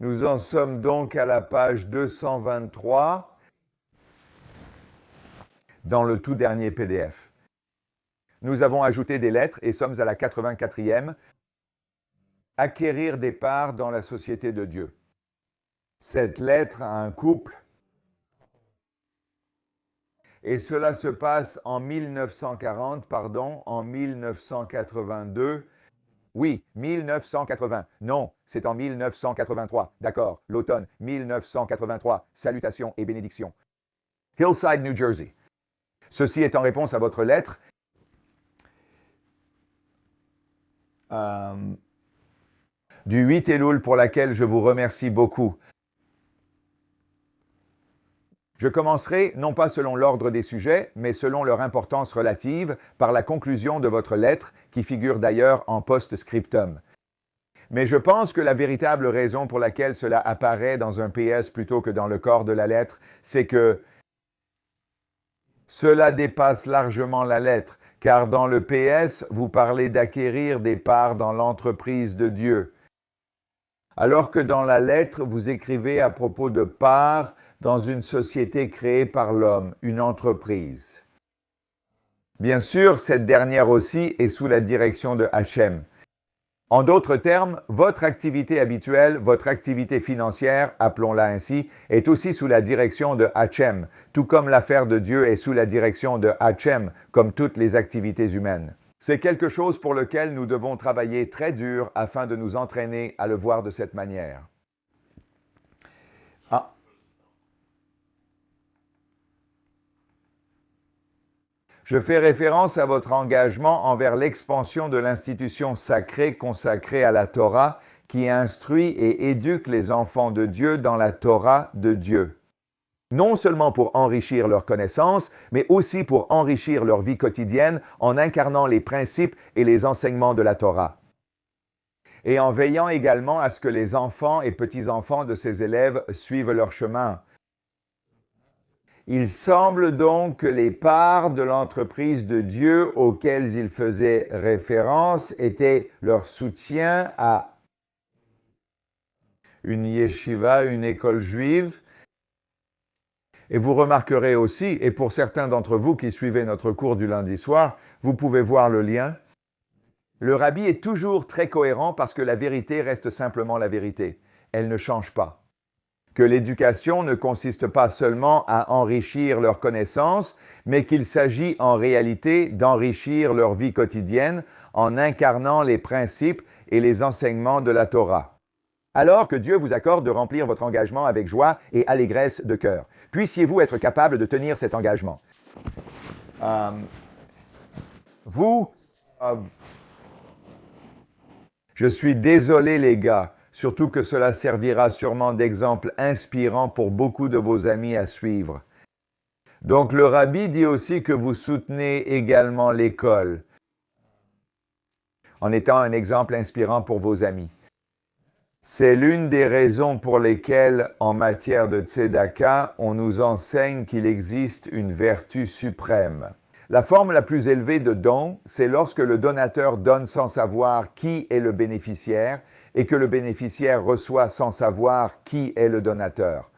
Nous en sommes donc à la page 223 dans le tout dernier PDF. Nous avons ajouté des lettres et sommes à la 84e. Acquérir des parts dans la société de Dieu. Cette lettre a un couple et cela se passe en 1982. Oui, 1980. Non, c'est en 1983. D'accord, l'automne 1983. Salutations et bénédictions. Hillside, New Jersey. Ceci est en réponse à votre lettre. Du 8 Elul pour laquelle je vous remercie beaucoup. Je commencerai, non pas selon l'ordre des sujets, mais selon leur importance relative, par la conclusion de votre lettre, qui figure d'ailleurs en post-scriptum. Mais je pense que la véritable raison pour laquelle cela apparaît dans un PS plutôt que dans le corps de la lettre, c'est que cela dépasse largement la lettre, car dans le PS, vous parlez d'acquérir des parts dans l'entreprise de Dieu. Alors que dans la lettre, vous écrivez à propos de parts dans une société créée par l'homme, une entreprise. Bien sûr, cette dernière aussi est sous la direction de Hachem. En d'autres termes, votre activité habituelle, votre activité financière, appelons-la ainsi, est aussi sous la direction de Hachem, tout comme l'affaire de Dieu est sous la direction de Hachem, comme toutes les activités humaines. C'est quelque chose pour lequel nous devons travailler très dur afin de nous entraîner à le voir de cette manière. Je fais référence à votre engagement envers l'expansion de l'institution sacrée consacrée à la Torah qui instruit et éduque les enfants de Dieu dans la Torah de Dieu. Non seulement pour enrichir leurs connaissances, mais aussi pour enrichir leur vie quotidienne en incarnant les principes et les enseignements de la Torah. Et en veillant également à ce que les enfants et petits-enfants de ces élèves suivent leur chemin. Il semble donc que les parts de l'entreprise de Dieu auxquelles il faisait référence étaient leur soutien à une yeshiva, une école juive. Et vous remarquerez aussi, et pour certains d'entre vous qui suivez notre cours du lundi soir, vous pouvez voir le lien. Le rabbi est toujours très cohérent parce que la vérité reste simplement la vérité. Elle ne change pas. Que l'éducation ne consiste pas seulement à enrichir leurs connaissances, mais qu'il s'agit en réalité d'enrichir leur vie quotidienne en incarnant les principes et les enseignements de la Torah. Alors que Dieu vous accorde de remplir votre engagement avec joie et allégresse de cœur. Puissiez-vous être capable de tenir cet engagement. Je suis désolé les gars. Surtout que cela servira sûrement d'exemple inspirant pour beaucoup de vos amis à suivre. Donc le rabbi dit aussi que vous soutenez également l'école, en étant un exemple inspirant pour vos amis. C'est l'une des raisons pour lesquelles, en matière de tzedaka, on nous enseigne qu'il existe une vertu suprême. La forme la plus élevée de don, c'est lorsque le donateur donne sans savoir qui est le bénéficiaire, et que le bénéficiaire reçoit sans savoir qui est le donateur.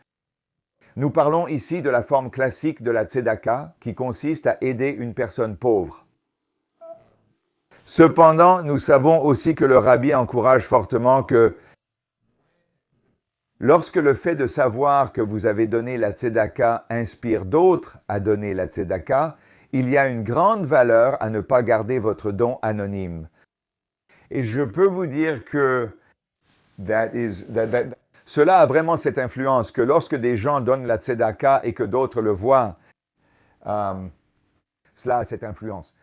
Nous parlons ici de la forme classique de la tzedaka, qui consiste à aider une personne pauvre. Cependant, nous savons aussi que le rabbi encourage fortement que lorsque le fait de savoir que vous avez donné la tzedaka inspire d'autres à donner la tzedaka, il y a une grande valeur à ne pas garder votre don anonyme. Et je peux vous dire que cela a vraiment cette influence que lorsque des gens donnent la tzedaka et que d'autres le voient, cela a cette influence.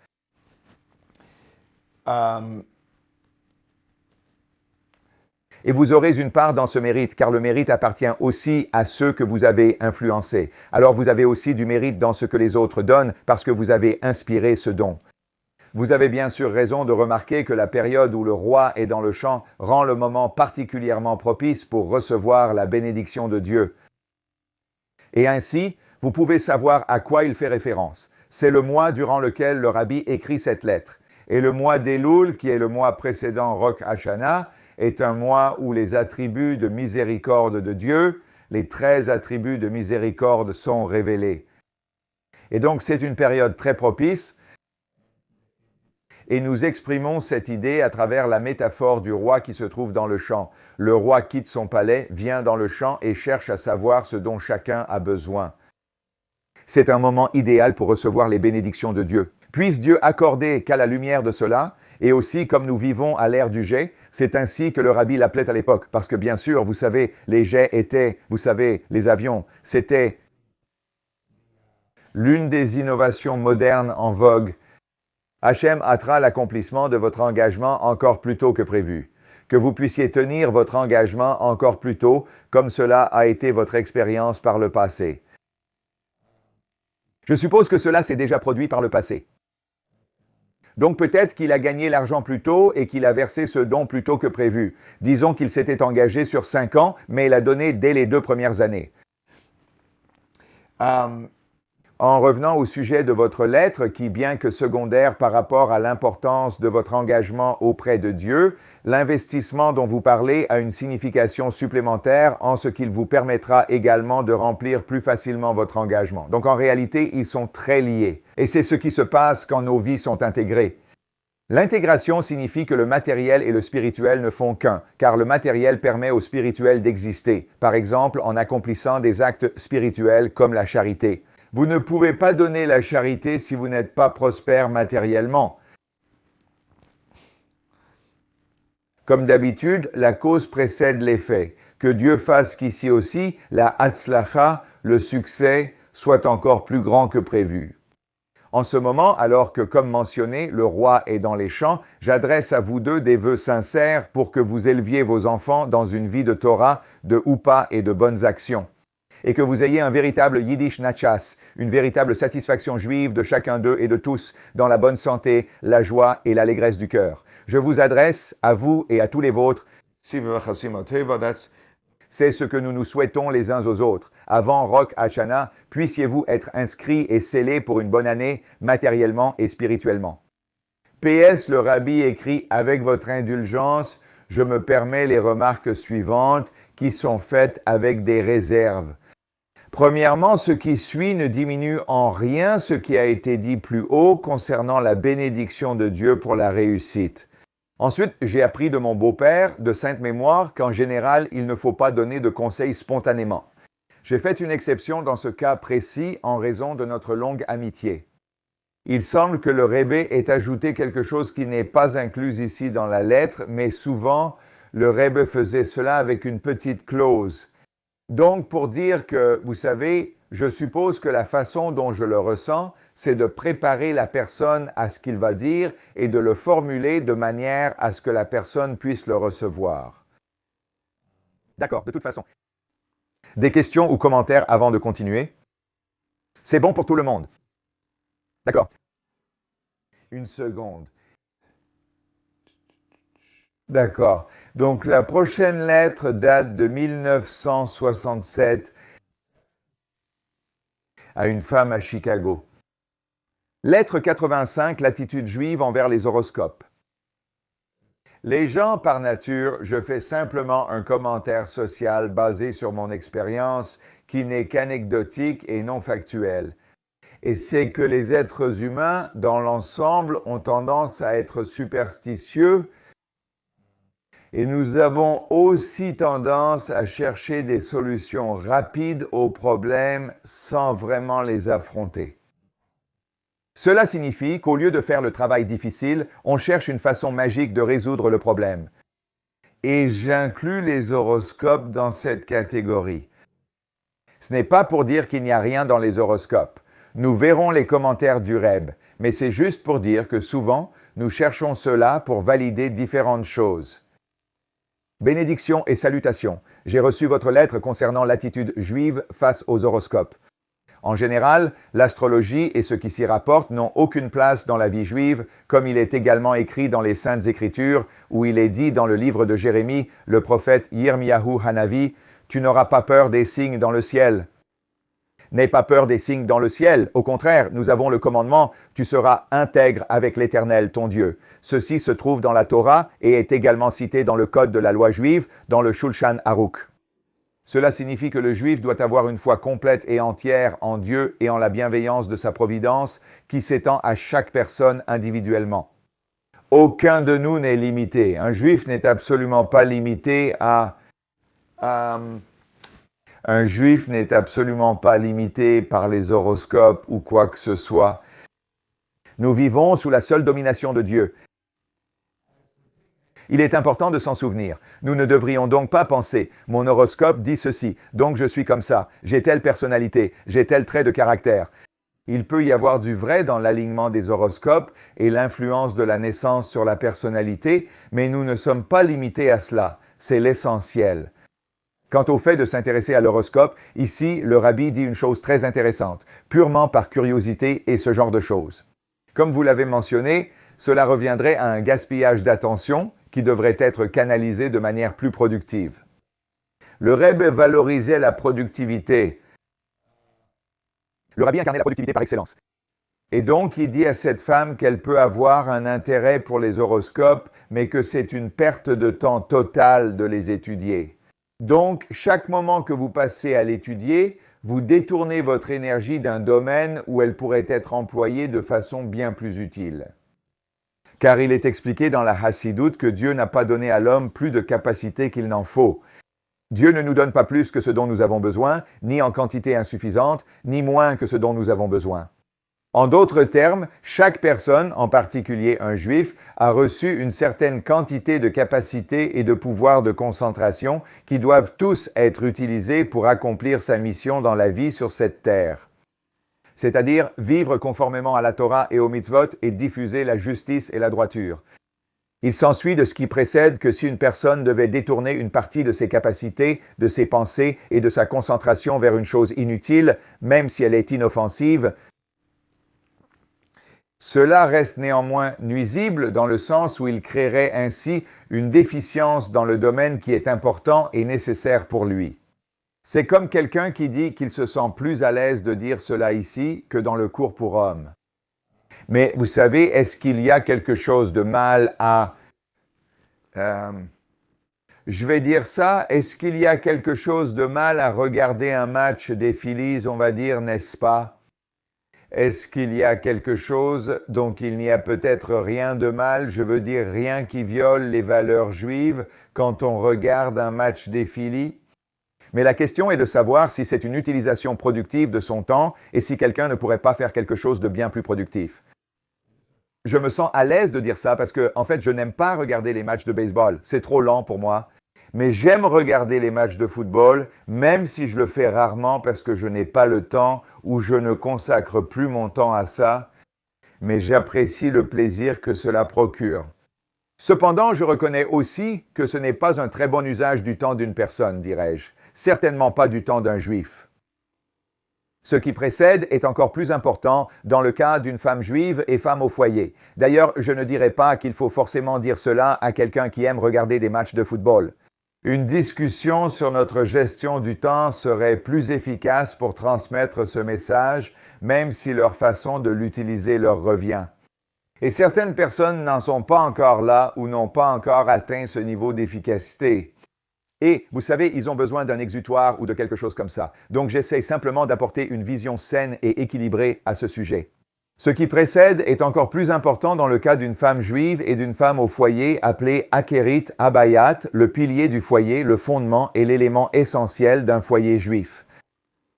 Et vous aurez une part dans ce mérite, car le mérite appartient aussi à ceux que vous avez influencés. Alors vous avez aussi du mérite dans ce que les autres donnent, parce que vous avez inspiré ce don. Vous avez bien sûr raison de remarquer que la période où le roi est dans le champ rend le moment particulièrement propice pour recevoir la bénédiction de Dieu. Et ainsi, vous pouvez savoir à quoi il fait référence. C'est le mois durant lequel le rabbi écrit cette lettre. Et le mois d'Elul, qui est le mois précédent Rosh Hashanah, est un mois où les attributs de miséricorde de Dieu, les 13 attributs de miséricorde sont révélés. Et donc c'est une période très propice et nous exprimons cette idée à travers la métaphore du roi qui se trouve dans le champ. Le roi quitte son palais, vient dans le champ et cherche à savoir ce dont chacun a besoin. C'est un moment idéal pour recevoir les bénédictions de Dieu. Puisse Dieu accorder qu'à la lumière de cela, et aussi comme nous vivons à l'ère du jet, c'est ainsi que le rabbi l'appelait à l'époque. Parce que bien sûr, vous savez, les jets étaient, vous savez, les avions, c'était l'une des innovations modernes en vogue. Hachem hâtera l'accomplissement de votre engagement encore plus tôt que prévu. Que vous puissiez tenir votre engagement encore plus tôt, comme cela a été votre expérience par le passé. Je suppose que cela s'est déjà produit par le passé. Donc peut-être qu'il a gagné l'argent plus tôt et qu'il a versé ce don plus tôt que prévu. Disons qu'il s'était engagé sur 5 ans, mais il a donné dès les 2 premières années. En revenant au sujet de votre lettre, qui, bien que secondaire par rapport à l'importance de votre engagement auprès de Dieu, l'investissement dont vous parlez a une signification supplémentaire en ce qu'il vous permettra également de remplir plus facilement votre engagement. Donc en réalité, ils sont très liés. Et c'est ce qui se passe quand nos vies sont intégrées. L'intégration signifie que le matériel et le spirituel ne font qu'un, car le matériel permet au spirituel d'exister, par exemple en accomplissant des actes spirituels comme la charité. Vous ne pouvez pas donner la charité si vous n'êtes pas prospère matériellement. Comme d'habitude, la cause précède l'effet. Que Dieu fasse qu'ici aussi, la hatzlacha, le succès, soit encore plus grand que prévu. En ce moment, alors que, comme mentionné, le roi est dans les champs, j'adresse à vous deux des vœux sincères pour que vous éleviez vos enfants dans une vie de Torah, de Houpa et de bonnes actions. Et que vous ayez un véritable Yiddish Nachas, une véritable satisfaction juive de chacun d'eux et de tous, dans la bonne santé, la joie et l'allégresse du cœur. Je vous adresse, à vous et à tous les vôtres, c'est ce que nous nous souhaitons les uns aux autres. Avant Rosh Hashanah, puissiez-vous être inscrits et scellés pour une bonne année, matériellement et spirituellement. PS, le rabbi écrit, avec votre indulgence, je me permets les remarques suivantes qui sont faites avec des réserves. Premièrement, ce qui suit ne diminue en rien ce qui a été dit plus haut concernant la bénédiction de Dieu pour la réussite. Ensuite, j'ai appris de mon beau-père, de sainte mémoire, qu'en général, il ne faut pas donner de conseils spontanément. J'ai fait une exception dans ce cas précis en raison de notre longue amitié. Il semble que le Rebbe ait ajouté quelque chose qui n'est pas inclus ici dans la lettre, mais souvent, le Rebbe faisait cela avec une petite clause. Donc, pour dire que, vous savez, je suppose que la façon dont je le ressens, c'est de préparer la personne à ce qu'il va dire et de le formuler de manière à ce que la personne puisse le recevoir. D'accord, de toute façon. Des questions ou commentaires avant de continuer? C'est bon pour tout le monde. D'accord. Une seconde. D'accord. Donc la prochaine lettre date de 1967 à une femme à Chicago. Lettre 85, l'attitude juive envers les horoscopes. Les gens, par nature, je fais simplement un commentaire social basé sur mon expérience qui n'est qu'anecdotique et non factuel. Et c'est que les êtres humains, dans l'ensemble, ont tendance à être superstitieux. Et nous avons aussi tendance à chercher des solutions rapides aux problèmes sans vraiment les affronter. Cela signifie qu'au lieu de faire le travail difficile, on cherche une façon magique de résoudre le problème. Et j'inclus les horoscopes dans cette catégorie. Ce n'est pas pour dire qu'il n'y a rien dans les horoscopes. Nous verrons les commentaires du Reb, mais c'est juste pour dire que souvent, nous cherchons cela pour valider différentes choses. Bénédictions et salutations. J'ai reçu votre lettre concernant l'attitude juive face aux horoscopes. En général, l'astrologie et ce qui s'y rapporte n'ont aucune place dans la vie juive, comme il est également écrit dans les Saintes Écritures, où il est dit dans le livre de Jérémie, le prophète Yirmiyahu Hanavi, « Tu n'auras pas peur des signes dans le ciel ». N'aie pas peur des signes dans le ciel. Au contraire, nous avons le commandement, tu seras intègre avec l'Éternel, ton Dieu. Ceci se trouve dans la Torah et est également cité dans le code de la loi juive, dans le Shulchan Aruch. Cela signifie que le juif doit avoir une foi complète et entière en Dieu et en la bienveillance de sa providence qui s'étend à chaque personne individuellement. Aucun de nous n'est limité. Un juif n'est absolument pas limité Un juif n'est absolument pas limité par les horoscopes ou quoi que ce soit. Nous vivons sous la seule domination de Dieu. Il est important de s'en souvenir. Nous ne devrions donc pas penser « mon horoscope dit ceci, donc je suis comme ça, j'ai telle personnalité, j'ai tel trait de caractère ». Il peut y avoir du vrai dans l'alignement des horoscopes et l'influence de la naissance sur la personnalité, mais nous ne sommes pas limités à cela. C'est l'essentiel. Quant au fait de s'intéresser à l'horoscope, ici, le rabbi dit une chose très intéressante, purement par curiosité et ce genre de choses. Comme vous l'avez mentionné, cela reviendrait à un gaspillage d'attention qui devrait être canalisé de manière plus productive. Le Rebbe valorisait la productivité. Le rabbi incarnait la productivité par excellence. Et donc, il dit à cette femme qu'elle peut avoir un intérêt pour les horoscopes, mais que c'est une perte de temps totale de les étudier. Donc, chaque moment que vous passez à l'étudier, vous détournez votre énergie d'un domaine où elle pourrait être employée de façon bien plus utile. Car il est expliqué dans la Hassidoute que Dieu n'a pas donné à l'homme plus de capacité qu'il n'en faut. Dieu ne nous donne pas plus que ce dont nous avons besoin, ni en quantité insuffisante, ni moins que ce dont nous avons besoin. En d'autres termes, chaque personne, en particulier un juif, a reçu une certaine quantité de capacité et de pouvoir de concentration qui doivent tous être utilisés pour accomplir sa mission dans la vie sur cette terre. C'est-à-dire vivre conformément à la Torah et aux mitzvot et diffuser la justice et la droiture. Il s'ensuit de ce qui précède que si une personne devait détourner une partie de ses capacités, de ses pensées et de sa concentration vers une chose inutile, même si elle est inoffensive, cela reste néanmoins nuisible dans le sens où il créerait ainsi une déficience dans le domaine qui est important et nécessaire pour lui. C'est comme quelqu'un qui dit qu'il se sent plus à l'aise de dire cela ici que dans le cours pour hommes. Mais vous savez, est-ce qu'il y a quelque chose de mal à... je vais dire ça, est-ce qu'il y a quelque chose de mal à regarder un match des Phillies, on va dire, n'est-ce pas? Est-ce qu'il y a quelque chose, donc il n'y a peut-être rien de mal, je veux dire rien qui viole les valeurs juives quand on regarde un match des Phillies? Mais la question est de savoir si c'est une utilisation productive de son temps et si quelqu'un ne pourrait pas faire quelque chose de bien plus productif. Je me sens à l'aise de dire ça parce que, en fait, je n'aime pas regarder les matchs de baseball. C'est trop lent pour moi. Mais j'aime regarder les matchs de football, même si je le fais rarement parce que je n'ai pas le temps ou je ne consacre plus mon temps à ça. Mais j'apprécie le plaisir que cela procure. Cependant, je reconnais aussi que ce n'est pas un très bon usage du temps d'une personne, dirais-je. Certainement pas du temps d'un juif. Ce qui précède est encore plus important dans le cas d'une femme juive et femme au foyer. D'ailleurs, je ne dirais pas qu'il faut forcément dire cela à quelqu'un qui aime regarder des matchs de football. Une discussion sur notre gestion du temps serait plus efficace pour transmettre ce message, même si leur façon de l'utiliser leur revient. Et certaines personnes n'en sont pas encore là ou n'ont pas encore atteint ce niveau d'efficacité. Et, vous savez, ils ont besoin d'un exutoire ou de quelque chose comme ça. Donc, j'essaie simplement d'apporter une vision saine et équilibrée à ce sujet. Ce qui précède est encore plus important dans le cas d'une femme juive et d'une femme au foyer appelée Akérit Abayat, le pilier du foyer, le fondement et l'élément essentiel d'un foyer juif.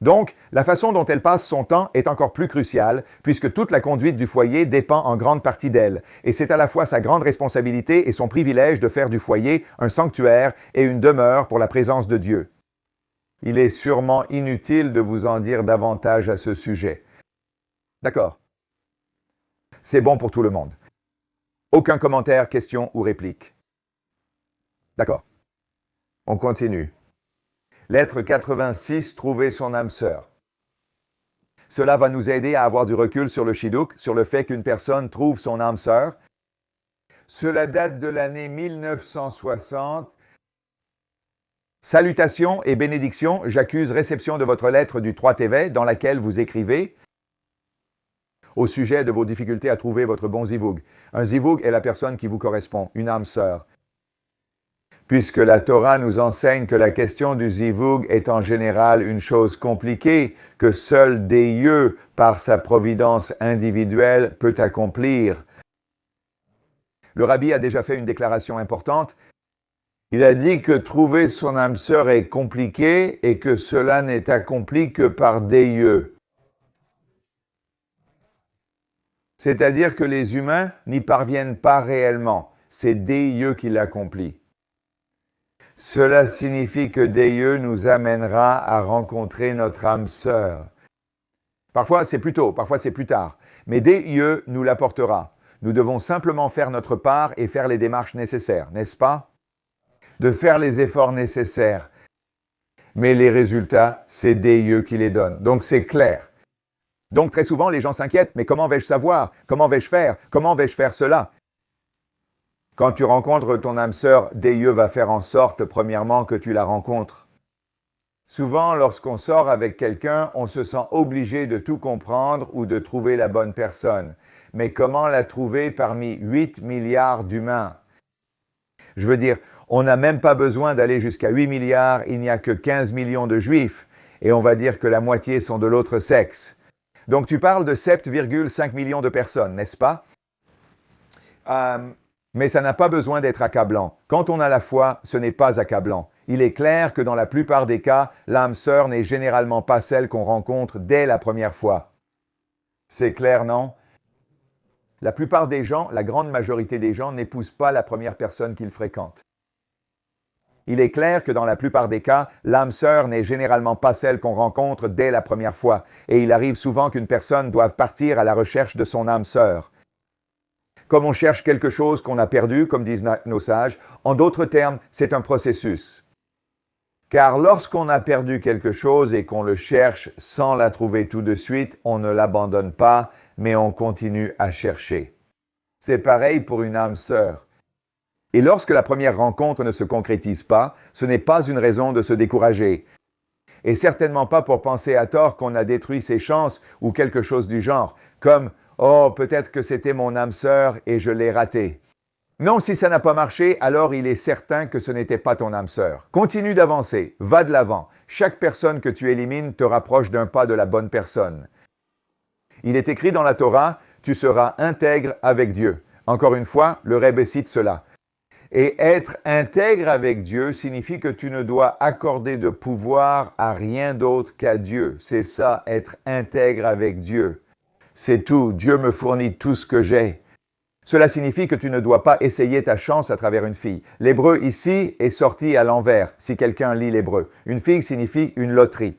Donc, la façon dont elle passe son temps est encore plus cruciale, puisque toute la conduite du foyer dépend en grande partie d'elle, et c'est à la fois sa grande responsabilité et son privilège de faire du foyer un sanctuaire et une demeure pour la présence de Dieu. Il est sûrement inutile de vous en dire davantage à ce sujet. D'accord. C'est bon pour tout le monde. Aucun commentaire, question ou réplique. D'accord. On continue. Lettre 86, trouver son âme sœur. Cela va nous aider à avoir du recul sur le Shidduch, sur le fait qu'une personne trouve son âme sœur. Cela date de l'année 1960 Salutations et bénédictions, j'accuse réception de votre lettre du 3 TV dans laquelle vous écrivez au sujet de vos difficultés à trouver votre bon zivug. Un zivug est la personne qui vous correspond, une âme sœur. Puisque la Torah nous enseigne que la question du zivug est en général une chose compliquée, que seul Dieu, par sa providence individuelle, peut accomplir. Le rabbi a déjà fait une déclaration importante. Il a dit que trouver son âme sœur est compliqué et que cela n'est accompli que par Dieu. C'est-à-dire que les humains n'y parviennent pas réellement. C'est Dieu qui l'accomplit. Cela signifie que Dieu nous amènera à rencontrer notre âme sœur. Parfois c'est plus tôt, parfois c'est plus tard, mais Dieu nous l'apportera. Nous devons simplement faire notre part et faire les démarches nécessaires, n'est-ce pas? De faire les efforts nécessaires. Mais les résultats, c'est Dieu qui les donne. Donc c'est clair. Donc très souvent, les gens s'inquiètent, mais comment vais-je savoir? Comment vais-je faire? Comment vais-je faire cela? Quand tu rencontres ton âme sœur, Dieu va faire en sorte, premièrement, que tu la rencontres. Souvent, lorsqu'on sort avec quelqu'un, on se sent obligé de tout comprendre ou de trouver la bonne personne. Mais comment la trouver parmi 8 milliards d'humains? Je veux dire, on n'a même pas besoin d'aller jusqu'à 8 milliards, il n'y a que 15 millions de juifs, et on va dire que la moitié sont de l'autre sexe. Donc tu parles de 7,5 millions de personnes, n'est-ce pas? Mais ça n'a pas besoin d'être accablant. Quand on a la foi, ce n'est pas accablant. Il est clair que dans la plupart des cas, l'âme sœur n'est généralement pas celle qu'on rencontre dès la première fois. C'est clair, non? La plupart des gens, la grande majorité des gens, n'épousent pas la première personne qu'ils fréquentent. Il est clair que dans la plupart des cas, l'âme sœur n'est généralement pas celle qu'on rencontre dès la première fois, et il arrive souvent qu'une personne doive partir à la recherche de son âme sœur. Comme on cherche quelque chose qu'on a perdu, comme disent nos sages, en d'autres termes, c'est un processus. Car lorsqu'on a perdu quelque chose et qu'on le cherche sans la trouver tout de suite, on ne l'abandonne pas, mais on continue à chercher. C'est pareil pour une âme sœur. Et lorsque la première rencontre ne se concrétise pas, ce n'est pas une raison de se décourager. Et certainement pas pour penser à tort qu'on a détruit ses chances ou quelque chose du genre, comme « Oh, peut-être que c'était mon âme sœur et je l'ai raté ». Non, si ça n'a pas marché, alors il est certain que ce n'était pas ton âme sœur. Continue d'avancer, va de l'avant. Chaque personne que tu élimines te rapproche d'un pas de la bonne personne. Il est écrit dans la Torah, tu seras intègre avec Dieu. Encore une fois, le Rebbe cite cela. Et être intègre avec Dieu signifie que tu ne dois accorder de pouvoir à rien d'autre qu'à Dieu. C'est ça, être intègre avec Dieu. C'est tout. Dieu me fournit tout ce que j'ai. Cela signifie que tu ne dois pas essayer ta chance à travers une fille. L'hébreu ici est sorti à l'envers, si quelqu'un lit l'hébreu. Une fille signifie une loterie.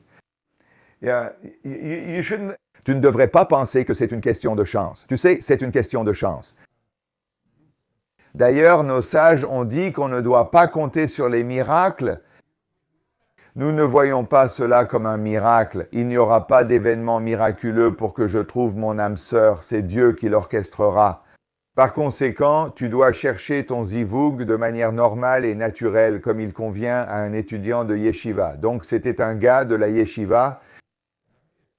Tu ne devrais pas penser que c'est une question de chance. Tu sais, c'est une question de chance. D'ailleurs, nos sages ont dit qu'on ne doit pas compter sur les miracles. Nous ne voyons pas cela comme un miracle. Il n'y aura pas d'événement miraculeux pour que je trouve mon âme sœur. C'est Dieu qui l'orchestrera. Par conséquent, tu dois chercher ton zivug de manière normale et naturelle, comme il convient à un étudiant de yeshiva. Donc, c'était un gars de la yeshiva.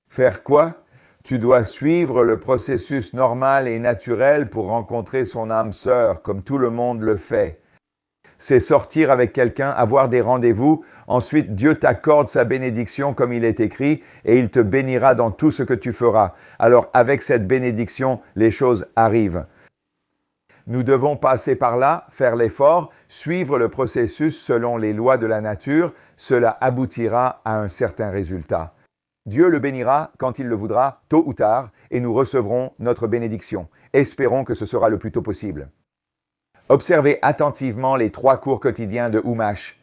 Faire quoi? Tu dois suivre le processus normal et naturel pour rencontrer son âme sœur, comme tout le monde le fait. C'est sortir avec quelqu'un, avoir des rendez-vous. Ensuite, Dieu t'accorde sa bénédiction comme il est écrit et il te bénira dans tout ce que tu feras. Alors, avec cette bénédiction, les choses arrivent. Nous devons passer par là, faire l'effort, suivre le processus selon les lois de la nature. Cela aboutira à un certain résultat. Dieu le bénira quand il le voudra, tôt ou tard, et nous recevrons notre bénédiction. Espérons que ce sera le plus tôt possible. Observez attentivement les 3 cours quotidiens de Humash.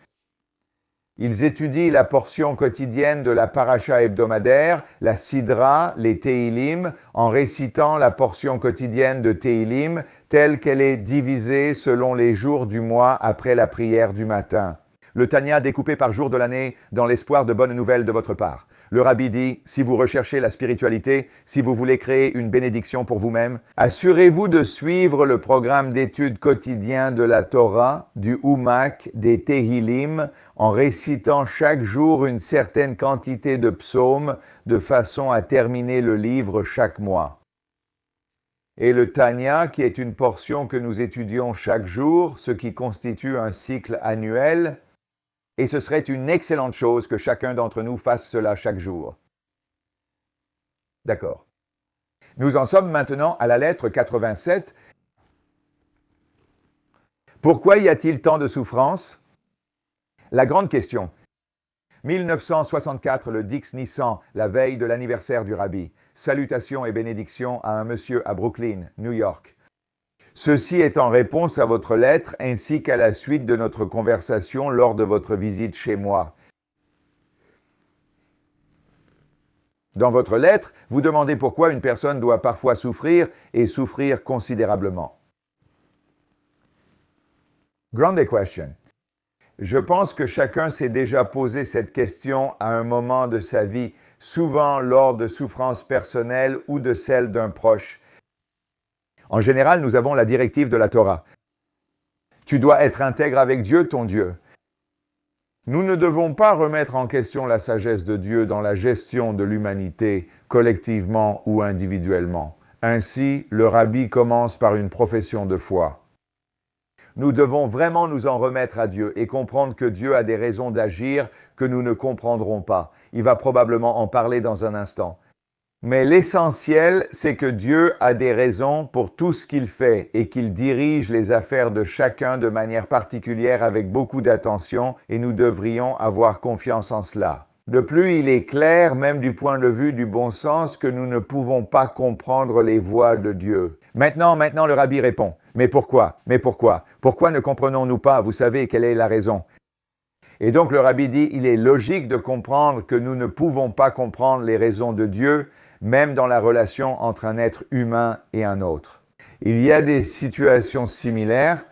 Ils étudient la portion quotidienne de la paracha hebdomadaire, la Sidra, les Teilim, en récitant la portion quotidienne de Teilim telle qu'elle est divisée selon les jours du mois après la prière du matin. Le Tanya découpé par jour de l'année dans l'espoir de bonnes nouvelles de votre part. Le rabbi dit, si vous recherchez la spiritualité, si vous voulez créer une bénédiction pour vous-même, assurez-vous de suivre le programme d'études quotidien de la Torah, du Humak, des Tehillim, en récitant chaque jour une certaine quantité de psaumes, de façon à terminer le livre chaque mois. Et le Tanya, qui est une portion que nous étudions chaque jour, ce qui constitue un cycle annuel, et ce serait une excellente chose que chacun d'entre nous fasse cela chaque jour. D'accord. Nous en sommes maintenant à la lettre 87. Pourquoi y a-t-il tant de souffrance? La grande question. 1964, le Dix Nissan, la veille de l'anniversaire du rabbi. Salutations et bénédictions à un monsieur à Brooklyn, New York. Ceci est en réponse à votre lettre ainsi qu'à la suite de notre conversation lors de votre visite chez moi. Dans votre lettre, vous demandez pourquoi une personne doit parfois souffrir et souffrir considérablement. Grande question. Je pense que chacun s'est déjà posé cette question à un moment de sa vie, souvent lors de souffrances personnelles ou de celles d'un proche. En général, nous avons la directive de la Torah. Tu dois être intègre avec Dieu, ton Dieu. Nous ne devons pas remettre en question la sagesse de Dieu dans la gestion de l'humanité, collectivement ou individuellement. Ainsi, le rabbi commence par une profession de foi. Nous devons vraiment nous en remettre à Dieu et comprendre que Dieu a des raisons d'agir que nous ne comprendrons pas. Il va probablement en parler dans un instant. Mais l'essentiel, c'est que Dieu a des raisons pour tout ce qu'il fait et qu'il dirige les affaires de chacun de manière particulière avec beaucoup d'attention et nous devrions avoir confiance en cela. De plus, il est clair, même du point de vue du bon sens, que nous ne pouvons pas comprendre les voies de Dieu. Maintenant, le rabbi répond. Mais pourquoi? Pourquoi ne comprenons-nous pas? Vous savez quelle est la raison. Et donc le rabbi dit, il est logique de comprendre que nous ne pouvons pas comprendre les raisons de Dieu, même dans la relation entre un être humain et un autre. Il y a des situations similaires,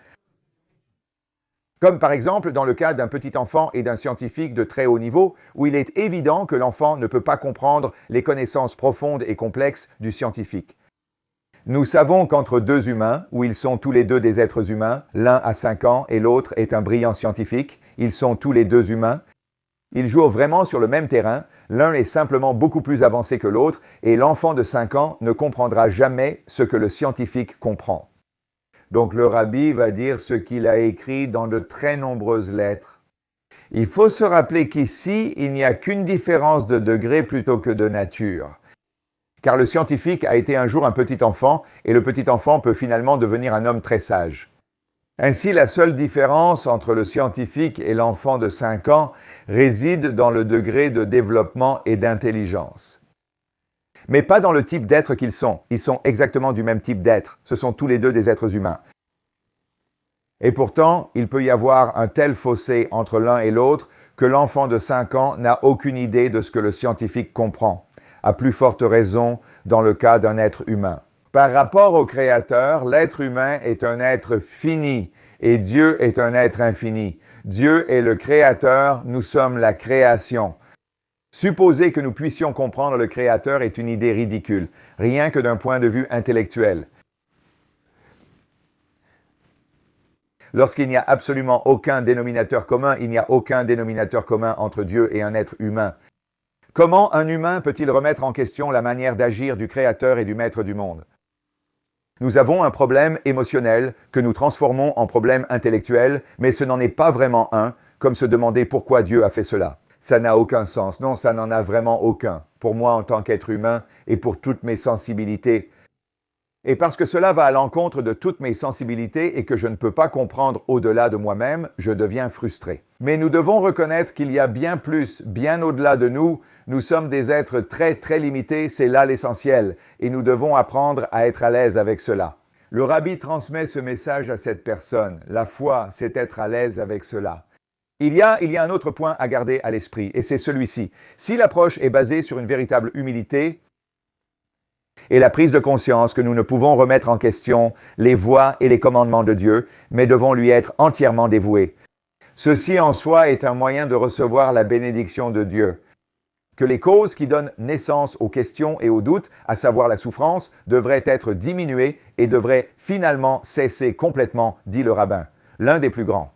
comme par exemple dans le cas d'un petit enfant et d'un scientifique de très haut niveau, où il est évident que l'enfant ne peut pas comprendre les connaissances profondes et complexes du scientifique. Nous savons qu'entre deux humains, où ils sont tous les deux des êtres humains, l'un a 5 ans et l'autre est un brillant scientifique, ils sont tous les deux humains, ils jouent vraiment sur le même terrain, l'un est simplement beaucoup plus avancé que l'autre, et l'enfant de 5 ans ne comprendra jamais ce que le scientifique comprend. Donc le rabbi va dire ce qu'il a écrit dans de très nombreuses lettres. Il faut se rappeler qu'ici, il n'y a qu'une différence de degré plutôt que de nature. Car le scientifique a été un jour un petit enfant, et le petit enfant peut finalement devenir un homme très sage. Ainsi, la seule différence entre le scientifique et l'enfant de 5 ans réside dans le degré de développement et d'intelligence. Mais pas dans le type d'être qu'ils sont. Ils sont exactement du même type d'être. Ce sont tous les deux des êtres humains. Et pourtant, il peut y avoir un tel fossé entre l'un et l'autre que l'enfant de 5 ans n'a aucune idée de ce que le scientifique comprend. À plus forte raison dans le cas d'un être humain. Par rapport au Créateur, l'être humain est un être fini et Dieu est un être infini. Dieu est le Créateur, nous sommes la création. Supposer que nous puissions comprendre le Créateur est une idée ridicule, rien que d'un point de vue intellectuel. Lorsqu'il n'y a absolument aucun dénominateur commun, il n'y a aucun dénominateur commun entre Dieu et un être humain. Comment un humain peut-il remettre en question la manière d'agir du Créateur et du Maître du monde? Nous avons un problème émotionnel que nous transformons en problème intellectuel, mais ce n'en est pas vraiment un, comme se demander pourquoi Dieu a fait cela. Ça n'a aucun sens. Non, ça n'en a vraiment aucun. Pour moi, en tant qu'être humain, et pour toutes mes sensibilités. Et parce que cela va à l'encontre de toutes mes sensibilités et que je ne peux pas comprendre au-delà de moi-même, je deviens frustré. Mais nous devons reconnaître qu'il y a bien plus, bien au-delà de nous. Nous sommes des êtres très, très limités, c'est là l'essentiel. Et nous devons apprendre à être à l'aise avec cela. Le rabbi transmet ce message à cette personne. La foi, c'est être à l'aise avec cela. Il y a un autre point à garder à l'esprit, et c'est celui-ci. Si l'approche est basée sur une véritable humilité, et la prise de conscience que nous ne pouvons remettre en question les voies et les commandements de Dieu, mais devons lui être entièrement dévoués. Ceci en soi est un moyen de recevoir la bénédiction de Dieu. que les causes qui donnent naissance aux questions et aux doutes, à savoir la souffrance, devraient être diminuées et devraient finalement cesser complètement, dit le rabbin, l'un des plus grands.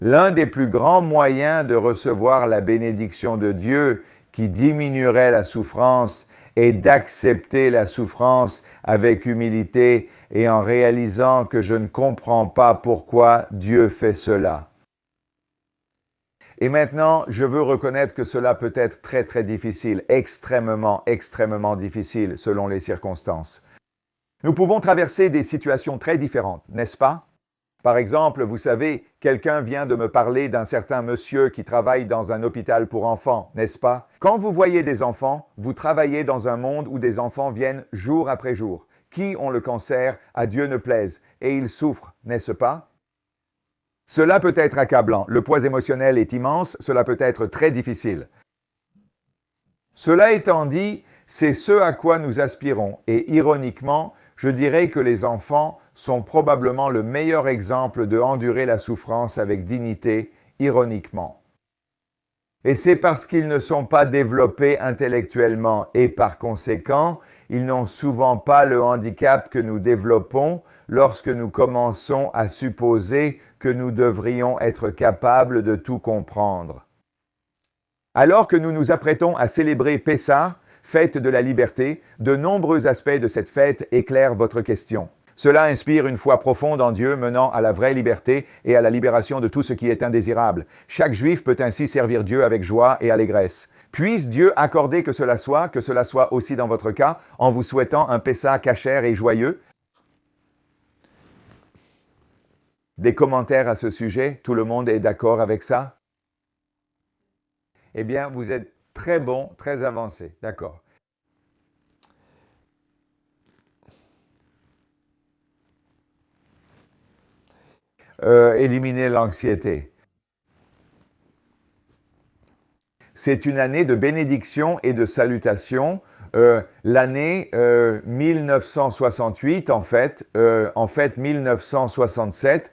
L'un des plus grands moyens de recevoir la bénédiction de Dieu qui diminuerait la souffrance est d'accepter la souffrance avec humilité et en réalisant que je ne comprends pas pourquoi Dieu fait cela. Et maintenant, je veux reconnaître que cela peut être très très difficile, extrêmement difficile selon les circonstances. Nous pouvons traverser des situations très différentes, n'est-ce pas? Par exemple, vous savez, quelqu'un vient de me parler d'un certain monsieur qui travaille dans un hôpital pour enfants, n'est-ce pas? Quand vous voyez des enfants, vous travaillez dans un monde où des enfants viennent jour après jour, qui ont le cancer, à Dieu ne plaise, et ils souffrent, n'est-ce pas? Cela peut être accablant, le poids émotionnel est immense, cela peut être très difficile. Cela étant dit, c'est ce à quoi nous aspirons, et ironiquement, je dirais que les enfants sont probablement le meilleur exemple de endurer la souffrance avec dignité, ironiquement. Et c'est parce qu'ils ne sont pas développés intellectuellement et par conséquent, ils n'ont souvent pas le handicap que nous développons lorsque nous commençons à supposer que nous devrions être capables de tout comprendre. Alors que nous nous apprêtons à célébrer Pessah, fête de la liberté, de nombreux aspects de cette fête éclairent votre question. Cela inspire une foi profonde en Dieu menant à la vraie liberté et à la libération de tout ce qui est indésirable. Chaque juif peut ainsi servir Dieu avec joie et allégresse. Puisse Dieu accorder que cela soit aussi dans votre cas, en vous souhaitant un Pessah cachère et joyeux. Des commentaires à ce sujet? Tout le monde est d'accord avec ça? Eh bien, vous êtes très bon, très avancé. D'accord. Éliminer l'anxiété. C'est une année de bénédiction et de salutation. L'année 1968, en fait 1967,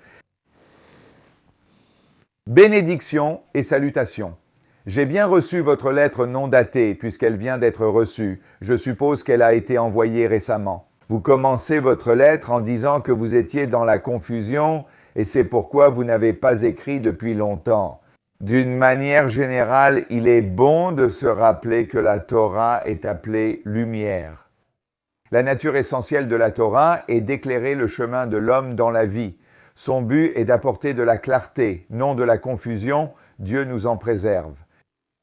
bénédiction et salutation. J'ai bien reçu votre lettre non datée, puisqu'elle vient d'être reçue. Je suppose qu'elle a été envoyée récemment. Vous commencez votre lettre en disant que vous étiez dans la confusion et c'est pourquoi vous n'avez pas écrit depuis longtemps. D'une manière générale, il est bon de se rappeler que la Torah est appelée lumière. La nature essentielle de la Torah est d'éclairer le chemin de l'homme dans la vie. Son but est d'apporter de la clarté, non de la confusion. Dieu nous en préserve.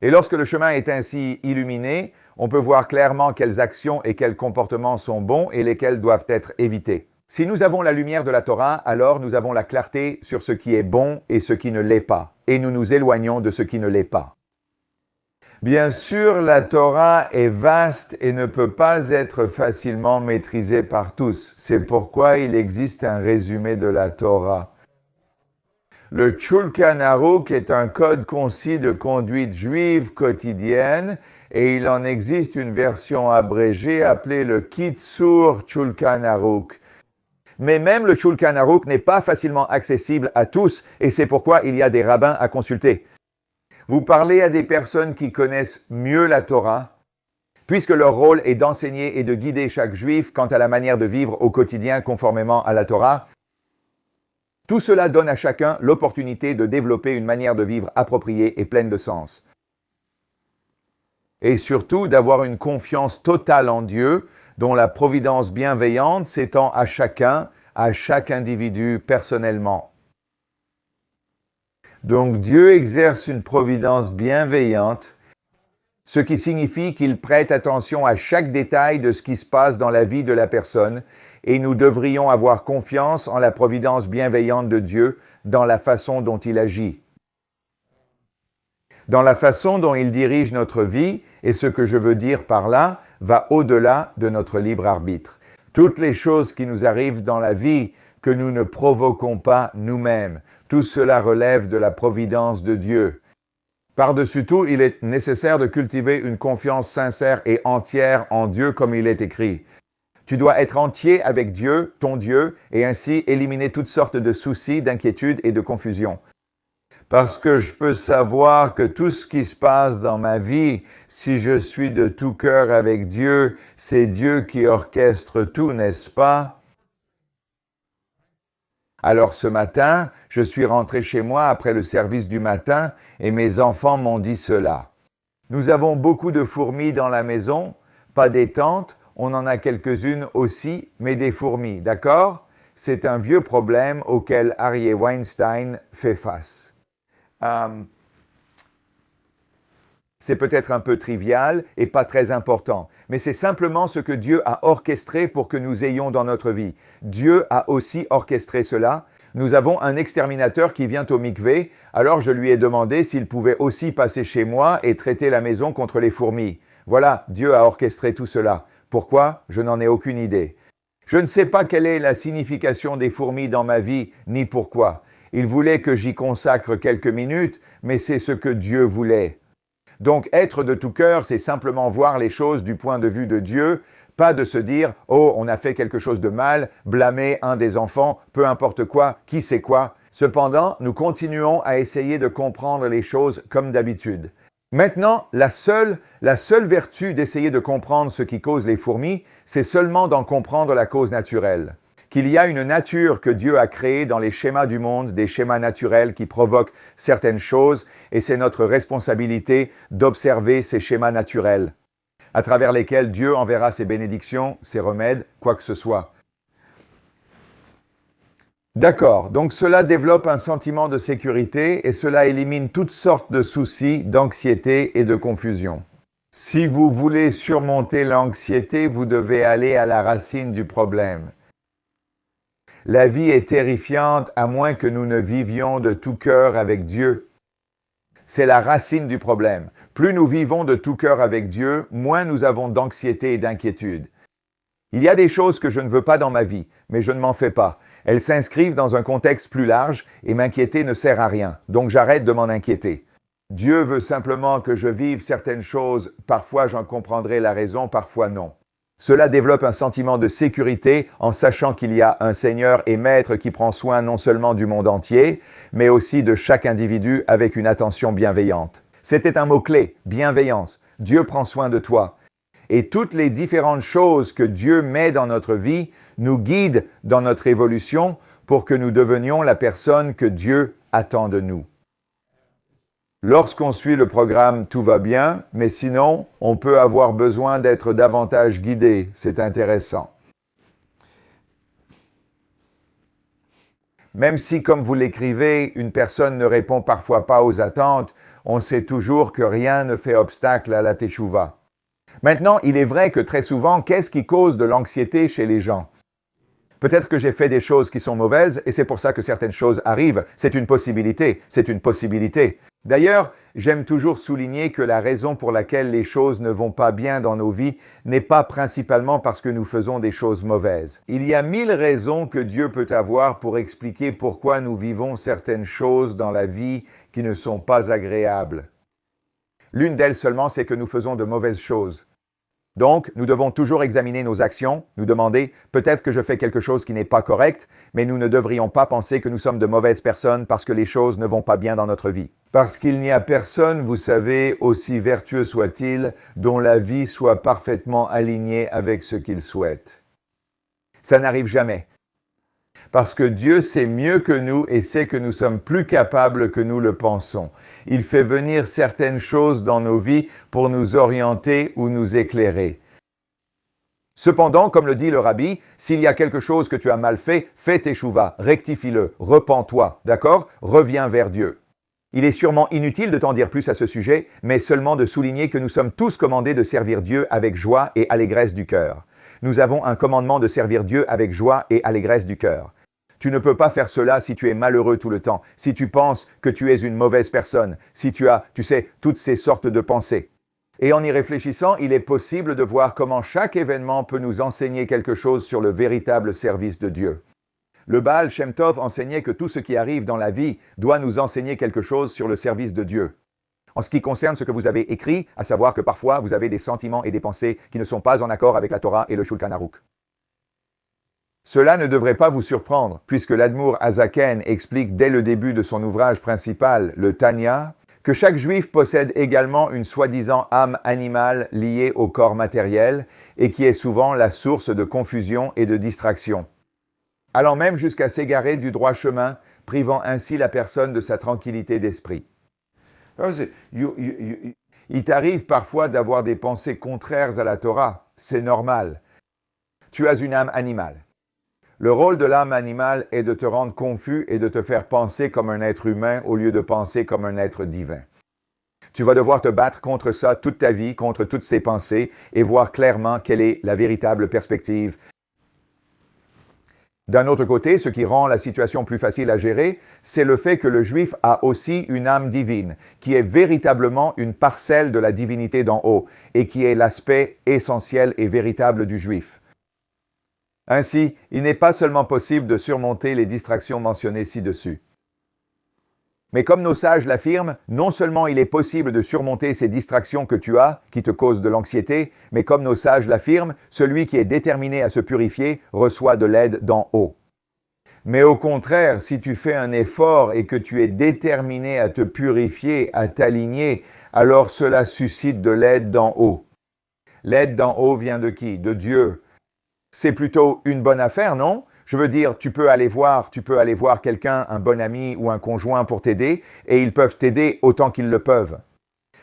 Et lorsque le chemin est ainsi illuminé, on peut voir clairement quelles actions et quels comportements sont bons et lesquels doivent être évités. Si nous avons la lumière de la Torah, alors nous avons la clarté sur ce qui est bon et ce qui ne l'est pas, et nous nous éloignons de ce qui ne l'est pas. Bien sûr, la Torah est vaste et ne peut pas être facilement maîtrisée par tous. C'est pourquoi il existe un résumé de la Torah. Le Shulchan Aruch est un code concis de conduite juive quotidienne et il en existe une version abrégée appelée le Kitsur Shulchan Aruch. Mais même le Shulchan Aruch n'est pas facilement accessible à tous et c'est pourquoi il y a des rabbins à consulter. Vous parlez à des personnes qui connaissent mieux la Torah, puisque leur rôle est d'enseigner et de guider chaque juif quant à la manière de vivre au quotidien conformément à la Torah. Tout cela donne à chacun l'opportunité de développer une manière de vivre appropriée et pleine de sens. Et surtout d'avoir une confiance totale en Dieu, dont la providence bienveillante s'étend à chacun, à chaque individu personnellement. Donc Dieu exerce une providence bienveillante, ce qui signifie qu'il prête attention à chaque détail de ce qui se passe dans la vie de la personne, et nous devrions avoir confiance en la providence bienveillante de Dieu dans la façon dont il agit. Dans la façon dont il dirige notre vie, et ce que je veux dire par là, va au-delà de notre libre arbitre. Toutes les choses qui nous arrivent dans la vie que nous ne provoquons pas nous-mêmes, tout cela relève de la providence de Dieu. Par-dessus tout, il est nécessaire de cultiver une confiance sincère et entière en Dieu comme il est écrit. Tu dois être entier avec Dieu, ton Dieu, et ainsi éliminer toutes sortes de soucis, d'inquiétudes et de confusion. Parce que je peux savoir que tout ce qui se passe dans ma vie, si je suis de tout cœur avec Dieu, c'est Dieu qui orchestre tout, n'est-ce pas? Alors ce matin, je suis rentré chez moi après le service du matin et mes enfants m'ont dit cela. Nous avons beaucoup de fourmis dans la maison, pas des tentes, on en a quelques-unes aussi, mais des fourmis, d'accord? C'est un vieux problème auquel Harry Weinstein fait face. C'est peut-être un peu trivial et pas très important, mais c'est simplement ce que Dieu a orchestré pour que nous ayons dans notre vie. Dieu a aussi orchestré cela. Nous avons un exterminateur qui vient au mikvé, alors je lui ai demandé s'il pouvait aussi passer chez moi et traiter la maison contre les fourmis. Voilà, Dieu a orchestré tout cela. Pourquoi? Je n'en ai aucune idée. Je ne sais pas quelle est la signification des fourmis dans ma vie, ni pourquoi. Il voulait que j'y consacre quelques minutes, mais c'est ce que Dieu voulait. Donc être de tout cœur, c'est simplement voir les choses du point de vue de Dieu, pas de se dire « Oh, on a fait quelque chose de mal, blâmer un des enfants, peu importe quoi, qui sait quoi ». Cependant, nous continuons à essayer de comprendre les choses comme d'habitude. Maintenant, la seule vertu d'essayer de comprendre ce qui cause les fourmis, c'est seulement d'en comprendre la cause naturelle. Qu'il y a une nature que Dieu a créée dans les schémas du monde, des schémas naturels qui provoquent certaines choses, et c'est notre responsabilité d'observer ces schémas naturels, à travers lesquels Dieu enverra ses bénédictions, ses remèdes, quoi que ce soit. D'accord, donc cela développe un sentiment de sécurité et cela élimine toutes sortes de soucis, d'anxiété et de confusion. Si vous voulez surmonter l'anxiété, vous devez aller à la racine du problème. La vie est terrifiante à moins que nous ne vivions de tout cœur avec Dieu. C'est la racine du problème. Plus nous vivons de tout cœur avec Dieu, moins nous avons d'anxiété et d'inquiétude. Il y a des choses que je ne veux pas dans ma vie, mais je ne m'en fais pas. Elles s'inscrivent dans un contexte plus large et m'inquiéter ne sert à rien. Donc j'arrête de m'en inquiéter. Dieu veut simplement que je vive certaines choses. Parfois j'en comprendrai la raison, parfois non. Cela développe un sentiment de sécurité en sachant qu'il y a un Seigneur et Maître qui prend soin non seulement du monde entier, mais aussi de chaque individu avec une attention bienveillante. C'était un mot-clé, bienveillance. Dieu prend soin de toi. Et toutes les différentes choses que Dieu met dans notre vie nous guident dans notre évolution pour que nous devenions la personne que Dieu attend de nous. Lorsqu'on suit le programme, tout va bien, mais sinon, on peut avoir besoin d'être davantage guidé. C'est intéressant. Même si, comme vous l'écrivez, une personne ne répond parfois pas aux attentes, on sait toujours que rien ne fait obstacle à la teshuva. Maintenant, il est vrai que très souvent, qu'est-ce qui cause de l'anxiété chez les gens? Peut-être que j'ai fait des choses qui sont mauvaises et c'est pour ça que certaines choses arrivent. C'est une possibilité, c'est une possibilité. D'ailleurs, j'aime toujours souligner que la raison pour laquelle les choses ne vont pas bien dans nos vies n'est pas principalement parce que nous faisons des choses mauvaises. Il y a 1000 raisons que Dieu peut avoir pour expliquer pourquoi nous vivons certaines choses dans la vie qui ne sont pas agréables. L'une d'elles seulement, c'est que nous faisons de mauvaises choses. Donc, nous devons toujours examiner nos actions, nous demander peut-être que je fais quelque chose qui n'est pas correct, mais nous ne devrions pas penser que nous sommes de mauvaises personnes parce que les choses ne vont pas bien dans notre vie. Parce qu'il n'y a personne, vous savez, aussi vertueux soit-il, dont la vie soit parfaitement alignée avec ce qu'il souhaite. Ça n'arrive jamais. Parce que Dieu sait mieux que nous et sait que nous sommes plus capables que nous le pensons. Il fait venir certaines choses dans nos vies pour nous orienter ou nous éclairer. Cependant, comme le dit le rabbi, s'il y a quelque chose que tu as mal fait, fais teshuva, rectifie-le, repens-toi, d'accord? Reviens vers Dieu. Il est sûrement inutile de t'en dire plus à ce sujet, mais seulement de souligner que nous sommes tous commandés de servir Dieu avec joie et allégresse du cœur. Nous avons un commandement de servir Dieu avec joie et allégresse du cœur. Tu ne peux pas faire cela si tu es malheureux tout le temps, si tu penses que tu es une mauvaise personne, si tu as, tu sais, toutes ces sortes de pensées. Et en y réfléchissant, il est possible de voir comment chaque événement peut nous enseigner quelque chose sur le véritable service de Dieu. Le Baal Shem Tov enseignait que tout ce qui arrive dans la vie doit nous enseigner quelque chose sur le service de Dieu. En ce qui concerne ce que vous avez écrit, à savoir que parfois vous avez des sentiments et des pensées qui ne sont pas en accord avec la Torah et le Shulchan Aruch. Cela ne devrait pas vous surprendre, puisque l'Admour Azaken explique dès le début de son ouvrage principal, le Tanya, que chaque juif possède également une soi-disant âme animale liée au corps matériel et qui est souvent la source de confusion et de distraction, allant même jusqu'à s'égarer du droit chemin, privant ainsi la personne de sa tranquillité d'esprit. Il t'arrive parfois d'avoir des pensées contraires à la Torah, c'est normal. Tu as une âme animale. Le rôle de l'âme animale est de te rendre confus et de te faire penser comme un être humain au lieu de penser comme un être divin. Tu vas devoir te battre contre ça toute ta vie, contre toutes ces pensées, et voir clairement quelle est la véritable perspective. D'un autre côté, ce qui rend la situation plus facile à gérer, c'est le fait que le juif a aussi une âme divine, qui est véritablement une parcelle de la divinité d'en haut, et qui est l'aspect essentiel et véritable du juif. Ainsi, il n'est pas seulement possible de surmonter les distractions mentionnées ci-dessus. Mais comme nos sages l'affirment, non seulement il est possible de surmonter ces distractions que tu as, qui te causent de l'anxiété, mais comme nos sages l'affirment, celui qui est déterminé à se purifier reçoit de l'aide d'en haut. Mais au contraire, si tu fais un effort et que tu es déterminé à te purifier, à t'aligner, alors cela suscite de l'aide d'en haut. L'aide d'en haut vient de qui? De Dieu. C'est plutôt une bonne affaire, non? Je veux dire, tu peux aller voir quelqu'un, un bon ami ou un conjoint pour t'aider, et ils peuvent t'aider autant qu'ils le peuvent.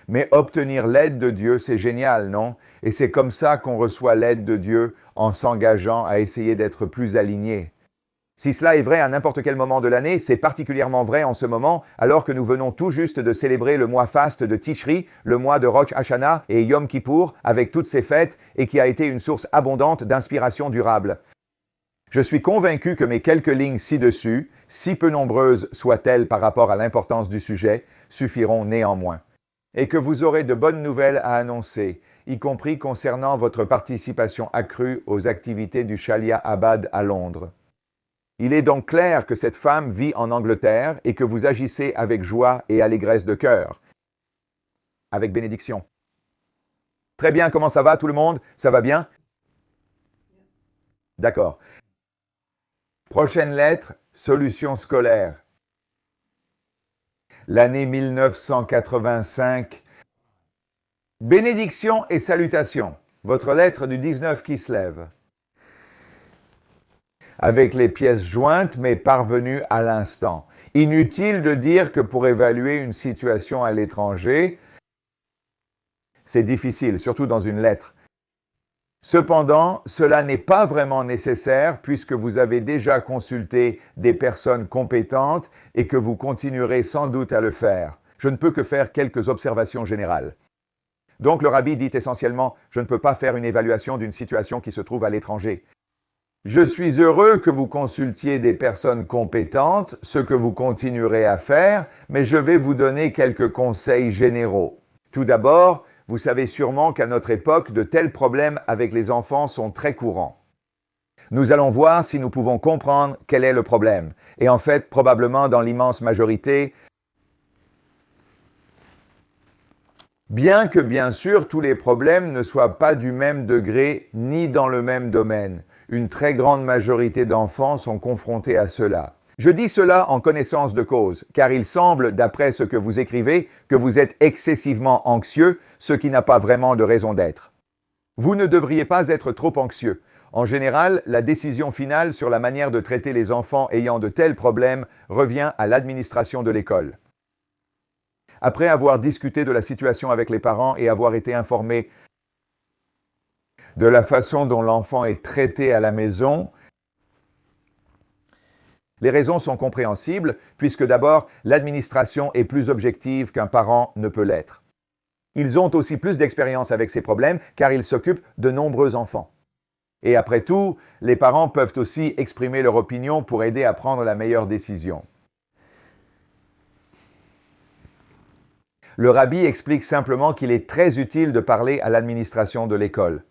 Mais obtenir l'aide de Dieu, c'est génial, non? Et c'est comme ça qu'on reçoit l'aide de Dieu en s'engageant à essayer d'être plus aligné. Si cela est vrai à n'importe quel moment de l'année, c'est particulièrement vrai en ce moment, alors que nous venons tout juste de célébrer le mois faste de Tishri, le mois de Rosh Hashanah et Yom Kippour, avec toutes ces fêtes, et qui a été une source abondante d'inspiration durable. Je suis convaincu que mes quelques lignes ci-dessus, si peu nombreuses soient-elles par rapport à l'importance du sujet, suffiront néanmoins. Et que vous aurez de bonnes nouvelles à annoncer, y compris concernant votre participation accrue aux activités du Shalia Abad à Londres. Il est donc clair que cette femme vit en Angleterre et que vous agissez avec joie et allégresse de cœur. Avec bénédiction. Très bien, comment ça va tout le monde? Ça va bien? D'accord. Prochaine lettre, solution scolaire. L'année 1985. Bénédiction et salutations. Votre lettre du 19 qui se lève. Avec les pièces jointes mais parvenues à l'instant. Inutile de dire que pour évaluer une situation à l'étranger, c'est difficile, surtout dans une lettre. Cependant, cela n'est pas vraiment nécessaire puisque vous avez déjà consulté des personnes compétentes et que vous continuerez sans doute à le faire. Je ne peux que faire quelques observations générales. Donc le rabbi dit essentiellement, je ne peux pas faire une évaluation d'une situation qui se trouve à l'étranger. Je suis heureux que vous consultiez des personnes compétentes, ce que vous continuerez à faire, mais je vais vous donner quelques conseils généraux. Tout d'abord, vous savez sûrement qu'à notre époque, de tels problèmes avec les enfants sont très courants. Nous allons voir si nous pouvons comprendre quel est le problème. Et en fait, probablement dans l'immense majorité, bien que bien sûr tous les problèmes ne soient pas du même degré ni dans le même domaine. Une très grande majorité d'enfants sont confrontés à cela. Je dis cela en connaissance de cause, car il semble, d'après ce que vous écrivez, que vous êtes excessivement anxieux, ce qui n'a pas vraiment de raison d'être. Vous ne devriez pas être trop anxieux. En général, la décision finale sur la manière de traiter les enfants ayant de tels problèmes revient à l'administration de l'école. Après avoir discuté de la situation avec les parents et avoir été informé de la façon dont l'enfant est traité à la maison, les raisons sont compréhensibles, puisque d'abord, l'administration est plus objective qu'un parent ne peut l'être. Ils ont aussi plus d'expérience avec ces problèmes, car ils s'occupent de nombreux enfants. Et après tout, les parents peuvent aussi exprimer leur opinion pour aider à prendre la meilleure décision. Le rabbi explique simplement qu'il est très utile de parler à l'administration de l'école.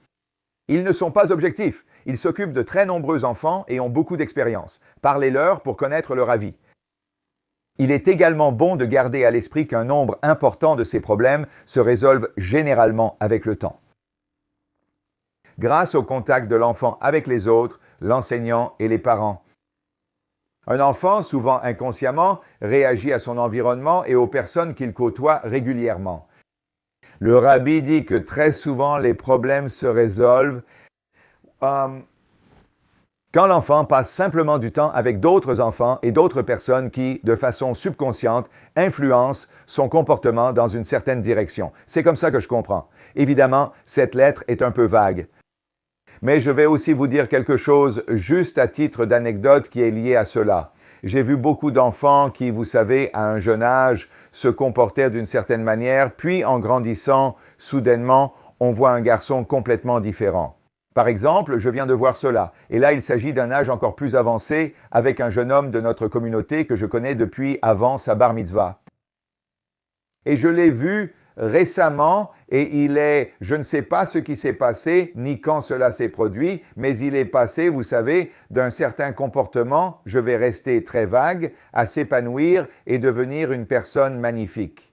Ils ne sont pas objectifs. Ils s'occupent de très nombreux enfants et ont beaucoup d'expérience. Parlez-leur pour connaître leur avis. Il est également bon de garder à l'esprit qu'un nombre important de ces problèmes se résolvent généralement avec le temps. Grâce au contact de l'enfant avec les autres, l'enseignant et les parents. Un enfant, souvent inconsciemment, réagit à son environnement et aux personnes qu'il côtoie régulièrement. Le rabbi dit que très souvent les problèmes se résolvent quand l'enfant passe simplement du temps avec d'autres enfants et d'autres personnes qui, de façon subconsciente, influencent son comportement dans une certaine direction. C'est comme ça que je comprends. Évidemment, cette lettre est un peu vague. Mais je vais aussi vous dire quelque chose juste à titre d'anecdote qui est lié à cela. J'ai vu beaucoup d'enfants qui, vous savez, à un jeune âge, se comportaient d'une certaine manière, puis en grandissant, soudainement, on voit un garçon complètement différent. Par exemple, je viens de voir cela, et là il s'agit d'un âge encore plus avancé avec un jeune homme de notre communauté que je connais depuis avant sa bar mitzvah. Et je l'ai vu récemment, et je ne sais pas ce qui s'est passé, ni quand cela s'est produit, mais il est passé, vous savez, d'un certain comportement, je vais rester très vague, à s'épanouir et devenir une personne magnifique.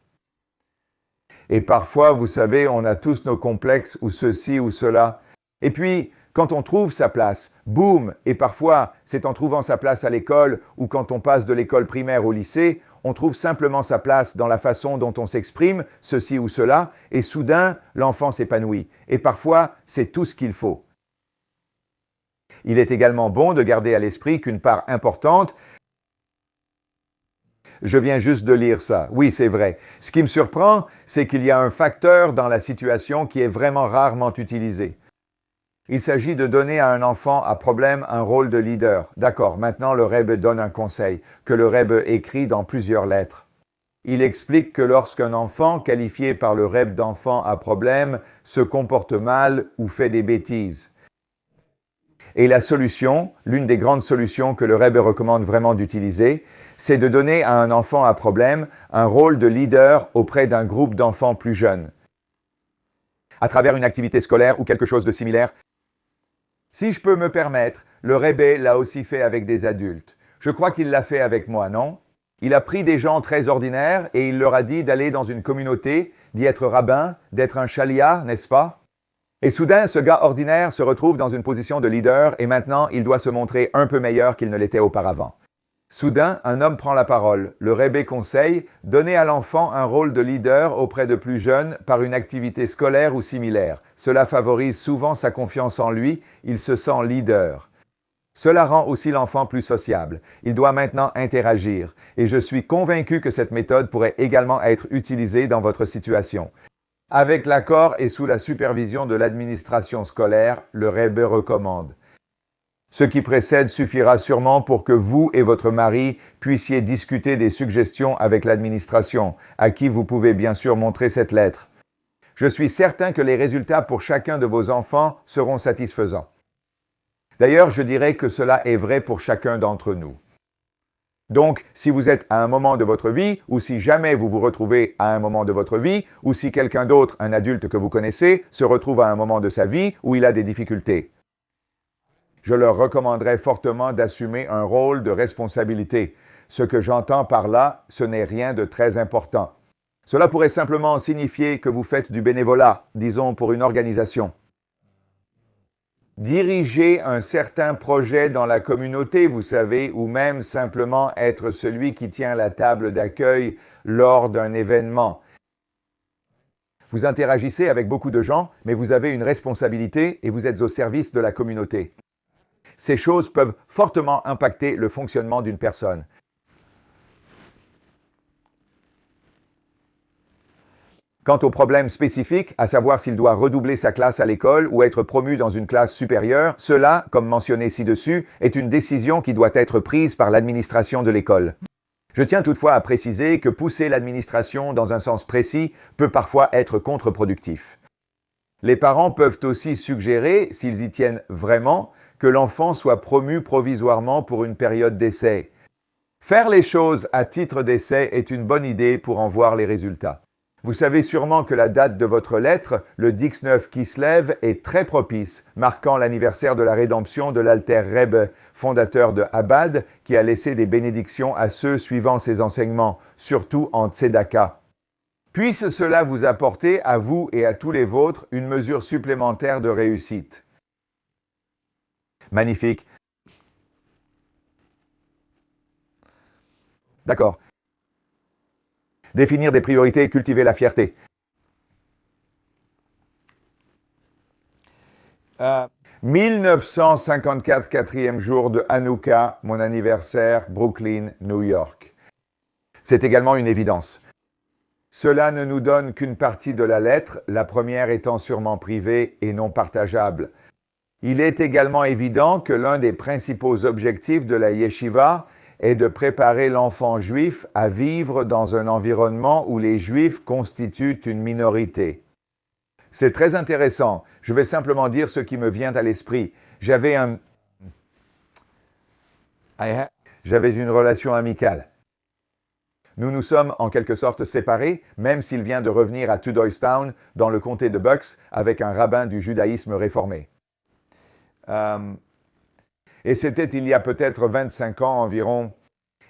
Et parfois, vous savez, on a tous nos complexes ou ceci ou cela. Et puis, quand on trouve sa place, boum, et parfois c'est en trouvant sa place à l'école ou quand on passe de l'école primaire au lycée, on trouve simplement sa place dans la façon dont on s'exprime, ceci ou cela, et soudain, l'enfant s'épanouit. Et parfois, c'est tout ce qu'il faut. Il est également bon de garder à l'esprit qu'une part importante, je viens juste de lire ça, oui c'est vrai. Ce qui me surprend, c'est qu'il y a un facteur dans la situation qui est vraiment rarement utilisé. Il s'agit de donner à un enfant à problème un rôle de leader. D'accord, maintenant le Rebbe donne un conseil, que le Rebbe écrit dans plusieurs lettres. Il explique que lorsqu'un enfant, qualifié par le Rebbe d'enfant à problème, se comporte mal ou fait des bêtises. Et la solution, l'une des grandes solutions que le Rebbe recommande vraiment d'utiliser, c'est de donner à un enfant à problème un rôle de leader auprès d'un groupe d'enfants plus jeunes. À travers une activité scolaire ou quelque chose de similaire. Si je peux me permettre, le Rebbe l'a aussi fait avec des adultes. Je crois qu'il l'a fait avec moi, non? Il a pris des gens très ordinaires et il leur a dit d'aller dans une communauté, d'y être rabbin, d'être un chaliah, n'est-ce pas? Et soudain, ce gars ordinaire se retrouve dans une position de leader et maintenant il doit se montrer un peu meilleur qu'il ne l'était auparavant. Soudain, un homme prend la parole. Le Rebbe conseille « Donner à l'enfant un rôle de leader auprès de plus jeunes par une activité scolaire ou similaire. Cela favorise souvent sa confiance en lui, il se sent leader. Cela rend aussi l'enfant plus sociable. Il doit maintenant interagir. Et je suis convaincu que cette méthode pourrait également être utilisée dans votre situation. Avec l'accord et sous la supervision de l'administration scolaire, le Rebbe recommande. Ce qui précède suffira sûrement pour que vous et votre mari puissiez discuter des suggestions avec l'administration, à qui vous pouvez bien sûr montrer cette lettre. Je suis certain que les résultats pour chacun de vos enfants seront satisfaisants. D'ailleurs, je dirais que cela est vrai pour chacun d'entre nous. Donc, si vous êtes à un moment de votre vie, ou si jamais vous vous retrouvez à un moment de votre vie, ou si quelqu'un d'autre, un adulte que vous connaissez, se retrouve à un moment de sa vie où il a des difficultés, je leur recommanderais fortement d'assumer un rôle de responsabilité. Ce que j'entends par là, ce n'est rien de très important. Cela pourrait simplement signifier que vous faites du bénévolat, disons pour une organisation. Diriger un certain projet dans la communauté, vous savez, ou même simplement être celui qui tient la table d'accueil lors d'un événement. Vous interagissez avec beaucoup de gens, mais vous avez une responsabilité et vous êtes au service de la communauté. Ces choses peuvent fortement impacter le fonctionnement d'une personne. Quant au problème spécifique, à savoir s'il doit redoubler sa classe à l'école ou être promu dans une classe supérieure, cela, comme mentionné ci-dessus, est une décision qui doit être prise par l'administration de l'école. Je tiens toutefois à préciser que pousser l'administration dans un sens précis peut parfois être contre-productif. Les parents peuvent aussi suggérer, s'ils y tiennent vraiment, que l'enfant soit promu provisoirement pour une période d'essai. Faire les choses à titre d'essai est une bonne idée pour en voir les résultats. Vous savez sûrement que la date de votre lettre, le 19 Kislev, est très propice, marquant l'anniversaire de la rédemption de l'Alter Rebbe, fondateur de Chabad, qui a laissé des bénédictions à ceux suivant ses enseignements, surtout en Tzedaka. Puisse cela vous apporter, à vous et à tous les vôtres, une mesure supplémentaire de réussite. Magnifique. D'accord. Définir des priorités et cultiver la fierté. 1954, quatrième jour de Hanouka, mon anniversaire, Brooklyn, New York. C'est également une évidence. Cela ne nous donne qu'une partie de la lettre, la première étant sûrement privée et non partageable. Il est également évident que l'un des principaux objectifs de la yeshiva est de préparer l'enfant juif à vivre dans un environnement où les juifs constituent une minorité. C'est très intéressant. Je vais simplement dire ce qui me vient à l'esprit. J'avais une relation amicale. Nous nous sommes en quelque sorte séparés, même s'il vient de revenir à Tudorstown, dans le comté de Bucks, avec un rabbin du judaïsme réformé. Et c'était il y a peut-être 25 ans environ.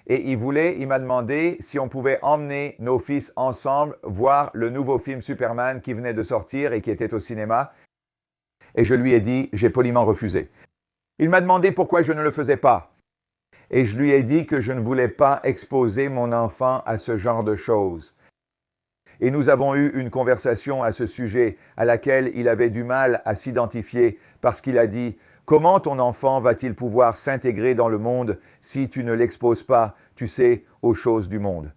Et il m'a demandé si on pouvait emmener nos fils ensemble voir le nouveau film Superman qui venait de sortir et qui était au cinéma. Et je lui ai dit, j'ai poliment refusé. Il m'a demandé pourquoi je ne le faisais pas. Et je lui ai dit que je ne voulais pas exposer mon enfant à ce genre de choses. Et nous avons eu une conversation à ce sujet à laquelle il avait du mal à s'identifier parce qu'il a dit « Comment ton enfant va-t-il pouvoir s'intégrer dans le monde si tu ne l'exposes pas, tu sais, aux choses du monde ?»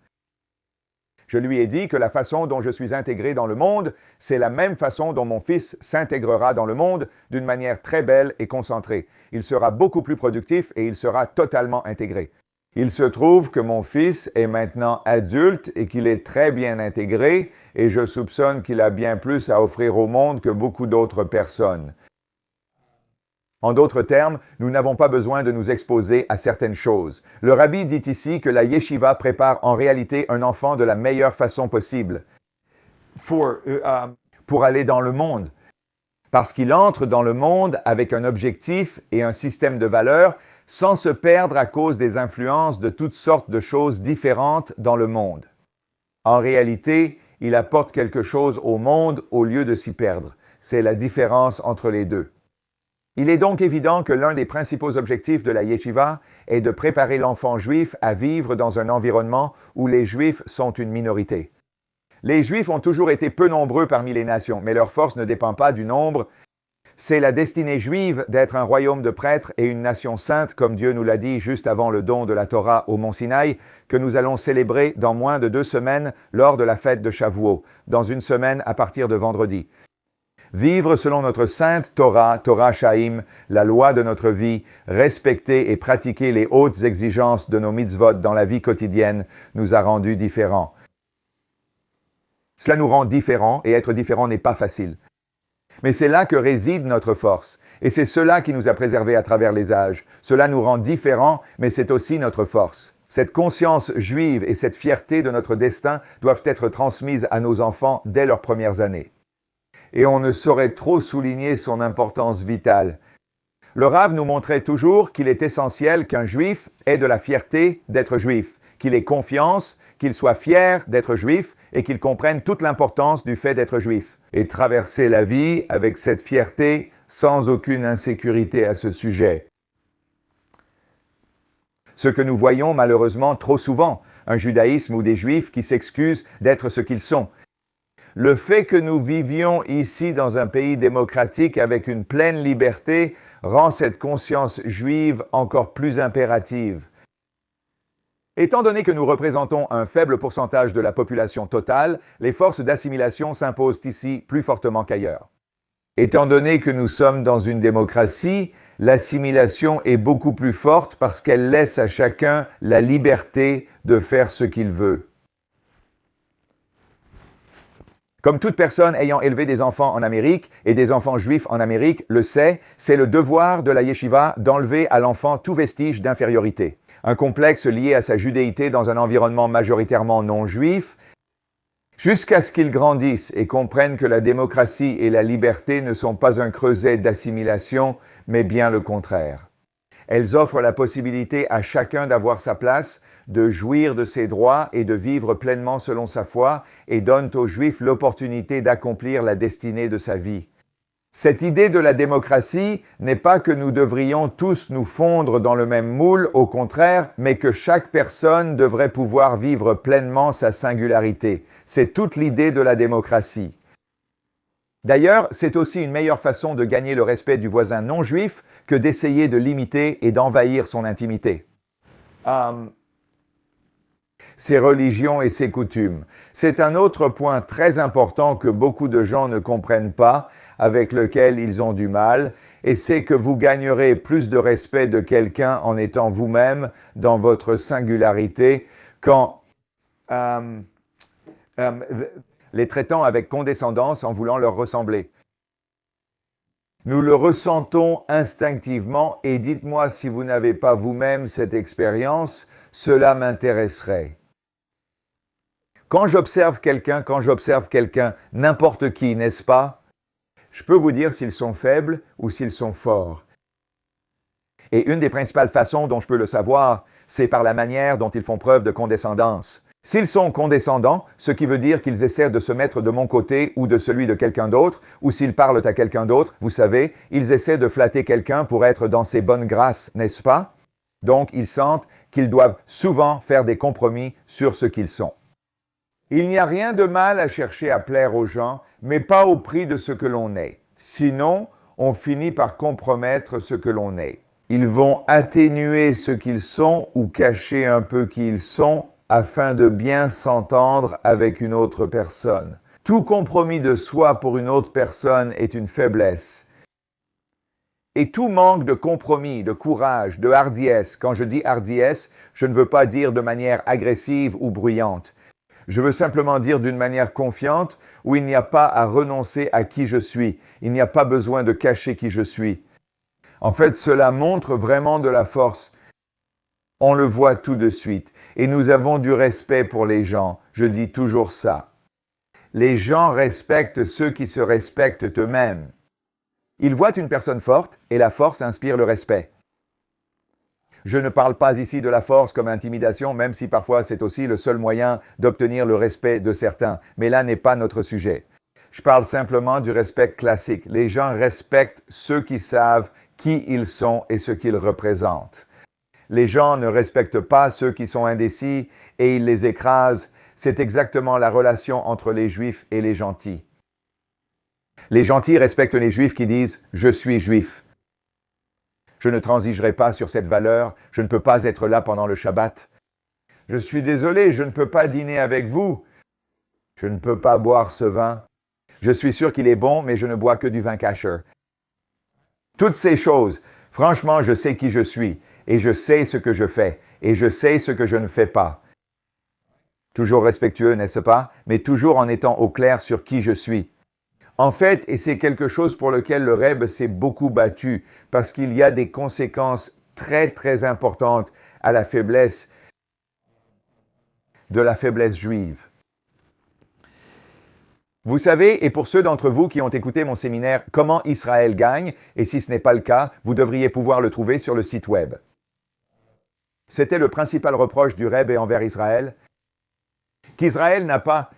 Je lui ai dit que la façon dont je suis intégré dans le monde, c'est la même façon dont mon fils s'intégrera dans le monde d'une manière très belle et concentrée. Il sera beaucoup plus productif et il sera totalement intégré. Il se trouve que mon fils est maintenant adulte et qu'il est très bien intégré et je soupçonne qu'il a bien plus à offrir au monde que beaucoup d'autres personnes. En d'autres termes, nous n'avons pas besoin de nous exposer à certaines choses. Le rabbi dit ici que la yeshiva prépare en réalité un enfant de la meilleure façon possible pour aller dans le monde. Parce qu'il entre dans le monde avec un objectif et un système de valeurs sans se perdre à cause des influences de toutes sortes de choses différentes dans le monde. En réalité, il apporte quelque chose au monde au lieu de s'y perdre. C'est la différence entre les deux. Il est donc évident que l'un des principaux objectifs de la yeshiva est de préparer l'enfant juif à vivre dans un environnement où les juifs sont une minorité. Les juifs ont toujours été peu nombreux parmi les nations, mais leur force ne dépend pas du nombre. C'est la destinée juive d'être un royaume de prêtres et une nation sainte, comme Dieu nous l'a dit juste avant le don de la Torah au mont Sinaï, que nous allons célébrer dans moins de 2 semaines lors de la fête de Shavuot, dans une semaine à partir de vendredi. Vivre selon notre sainte Torah, Torah Shaim, la loi de notre vie, respecter et pratiquer les hautes exigences de nos mitzvot dans la vie quotidienne, nous a rendus différents. Cela nous rend différents et être différent n'est pas facile. Mais c'est là que réside notre force. Et c'est cela qui nous a préservés à travers les âges. Cela nous rend différents, mais c'est aussi notre force. Cette conscience juive et cette fierté de notre destin doivent être transmises à nos enfants dès leurs premières années. Et on ne saurait trop souligner son importance vitale. Le Rav nous montrait toujours qu'il est essentiel qu'un juif ait de la fierté d'être juif, qu'il ait confiance, qu'il soit fier d'être juif et qu'il comprenne toute l'importance du fait d'être juif. Et traverser la vie avec cette fierté sans aucune insécurité à ce sujet. Ce que nous voyons malheureusement trop souvent, un judaïsme ou des juifs qui s'excusent d'être ce qu'ils sont. Le fait que nous vivions ici dans un pays démocratique avec une pleine liberté rend cette conscience juive encore plus impérative. Étant donné que nous représentons un faible pourcentage de la population totale, les forces d'assimilation s'imposent ici plus fortement qu'ailleurs. Étant donné que nous sommes dans une démocratie, l'assimilation est beaucoup plus forte parce qu'elle laisse à chacun la liberté de faire ce qu'il veut. Comme toute personne ayant élevé des enfants en Amérique et des enfants juifs en Amérique le sait, c'est le devoir de la yeshiva d'enlever à l'enfant tout vestige d'infériorité. Un complexe lié à sa judéité dans un environnement majoritairement non juif, jusqu'à ce qu'il grandisse et comprenne que la démocratie et la liberté ne sont pas un creuset d'assimilation, mais bien le contraire. Elles offrent la possibilité à chacun d'avoir sa place, de jouir de ses droits et de vivre pleinement selon sa foi, et donnent aux Juifs l'opportunité d'accomplir la destinée de sa vie. Cette idée de la démocratie n'est pas que nous devrions tous nous fondre dans le même moule, au contraire, mais que chaque personne devrait pouvoir vivre pleinement sa singularité. C'est toute l'idée de la démocratie. D'ailleurs, c'est aussi une meilleure façon de gagner le respect du voisin non juif que d'essayer de l'imiter et d'envahir son intimité. Ses religions et ses coutumes. C'est un autre point très important que beaucoup de gens ne comprennent pas, avec lequel ils ont du mal, et c'est que vous gagnerez plus de respect de quelqu'un en étant vous-même dans votre singularité qu'en les traitant avec condescendance en voulant leur ressembler. Nous le ressentons instinctivement et dites-moi si vous n'avez pas vous-même cette expérience, cela m'intéresserait. Quand j'observe quelqu'un, n'importe qui, n'est-ce pas? Je peux vous dire s'ils sont faibles ou s'ils sont forts. Et une des principales façons dont je peux le savoir, c'est par la manière dont ils font preuve de condescendance. S'ils sont condescendants, ce qui veut dire qu'ils essaient de se mettre de mon côté ou de celui de quelqu'un d'autre, ou s'ils parlent à quelqu'un d'autre, vous savez, ils essaient de flatter quelqu'un pour être dans ses bonnes grâces, n'est-ce pas? Donc, ils sentent qu'ils doivent souvent faire des compromis sur ce qu'ils sont. Il n'y a rien de mal à chercher à plaire aux gens, mais pas au prix de ce que l'on est. Sinon, on finit par compromettre ce que l'on est. Ils vont atténuer ce qu'ils sont ou cacher un peu qui ils sont afin de bien s'entendre avec une autre personne. Tout compromis de soi pour une autre personne est une faiblesse. Et tout manque de compromis, de courage, de hardiesse, quand je dis hardiesse, je ne veux pas dire de manière agressive ou bruyante. Je veux simplement dire d'une manière confiante où il n'y a pas à renoncer à qui je suis. Il n'y a pas besoin de cacher qui je suis. En fait, cela montre vraiment de la force. On le voit tout de suite. Et nous avons du respect pour les gens. Je dis toujours ça. Les gens respectent ceux qui se respectent eux-mêmes. Ils voient une personne forte et la force inspire le respect. Je ne parle pas ici de la force comme intimidation, même si parfois c'est aussi le seul moyen d'obtenir le respect de certains. Mais là n'est pas notre sujet. Je parle simplement du respect classique. Les gens respectent ceux qui savent qui ils sont et ce qu'ils représentent. Les gens ne respectent pas ceux qui sont indécis et ils les écrasent. C'est exactement la relation entre les Juifs et les gentils. Les gentils respectent les Juifs qui disent « Je suis Juif ». Je ne transigerai pas sur cette valeur, je ne peux pas être là pendant le Shabbat. Je suis désolé, je ne peux pas dîner avec vous. Je ne peux pas boire ce vin. Je suis sûr qu'il est bon, mais je ne bois que du vin kasher. Toutes ces choses, franchement, je sais qui je suis, et je sais ce que je fais, et je sais ce que je ne fais pas. Toujours respectueux, n'est-ce pas? Mais toujours en étant au clair sur qui je suis. En fait, et c'est quelque chose pour lequel le Rebbe s'est beaucoup battu, parce qu'il y a des conséquences très très importantes à la faiblesse juive. Vous savez, et pour ceux d'entre vous qui ont écouté mon séminaire « Comment Israël gagne », et si ce n'est pas le cas, vous devriez pouvoir le trouver sur le site web. C'était le principal reproche du Rebbe envers Israël, qu'Israël n'a pas...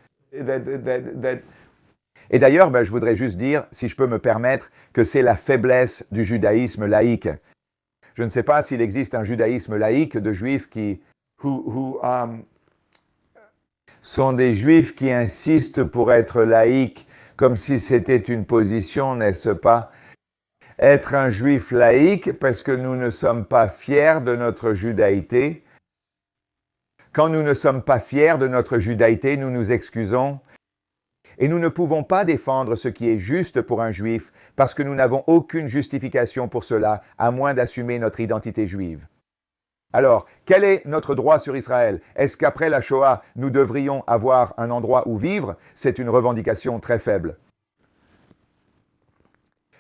Et d'ailleurs, je voudrais juste dire, si je peux me permettre, que c'est la faiblesse du judaïsme laïque. Je ne sais pas s'il existe un judaïsme laïque de juifs qui sont des juifs qui insistent pour être laïcs, comme si c'était une position, n'est-ce pas? Être un juif laïque parce que nous ne sommes pas fiers de notre judaïté. Quand nous ne sommes pas fiers de notre judaïté, nous nous excusons. Et nous ne pouvons pas défendre ce qui est juste pour un juif parce que nous n'avons aucune justification pour cela, à moins d'assumer notre identité juive. Alors, quel est notre droit sur Israël? Est-ce qu'après la Shoah, nous devrions avoir un endroit où vivre? C'est une revendication très faible.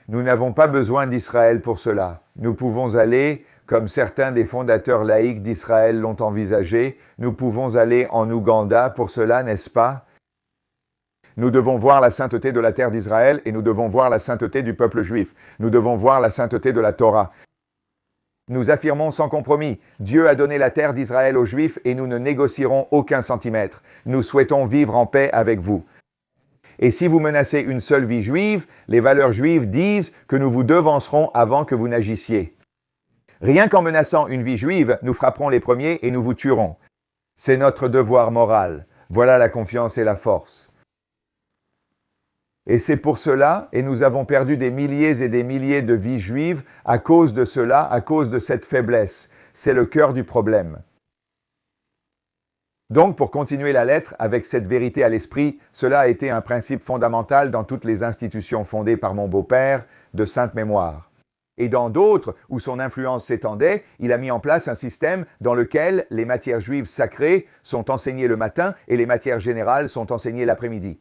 Nous n'avons pas besoin d'Israël pour cela. Nous pouvons aller, comme certains des fondateurs laïcs d'Israël l'ont envisagé, nous pouvons aller en Ouganda pour cela, n'est-ce pas? Nous devons voir la sainteté de la terre d'Israël et nous devons voir la sainteté du peuple juif. Nous devons voir la sainteté de la Torah. Nous affirmons sans compromis, Dieu a donné la terre d'Israël aux Juifs et nous ne négocierons aucun centimètre. Nous souhaitons vivre en paix avec vous. Et si vous menacez une seule vie juive, les valeurs juives disent que nous vous devancerons avant que vous n'agissiez. Rien qu'en menaçant une vie juive, nous frapperons les premiers et nous vous tuerons. C'est notre devoir moral. Voilà la confiance et la force. Et c'est pour cela, et nous avons perdu des milliers et des milliers de vies juives à cause de cela, à cause de cette faiblesse. C'est le cœur du problème. Donc, pour continuer la lettre avec cette vérité à l'esprit, cela a été un principe fondamental dans toutes les institutions fondées par mon beau-père de sainte mémoire. Et dans d'autres où son influence s'étendait, il a mis en place un système dans lequel les matières juives sacrées sont enseignées le matin et les matières générales sont enseignées l'après-midi.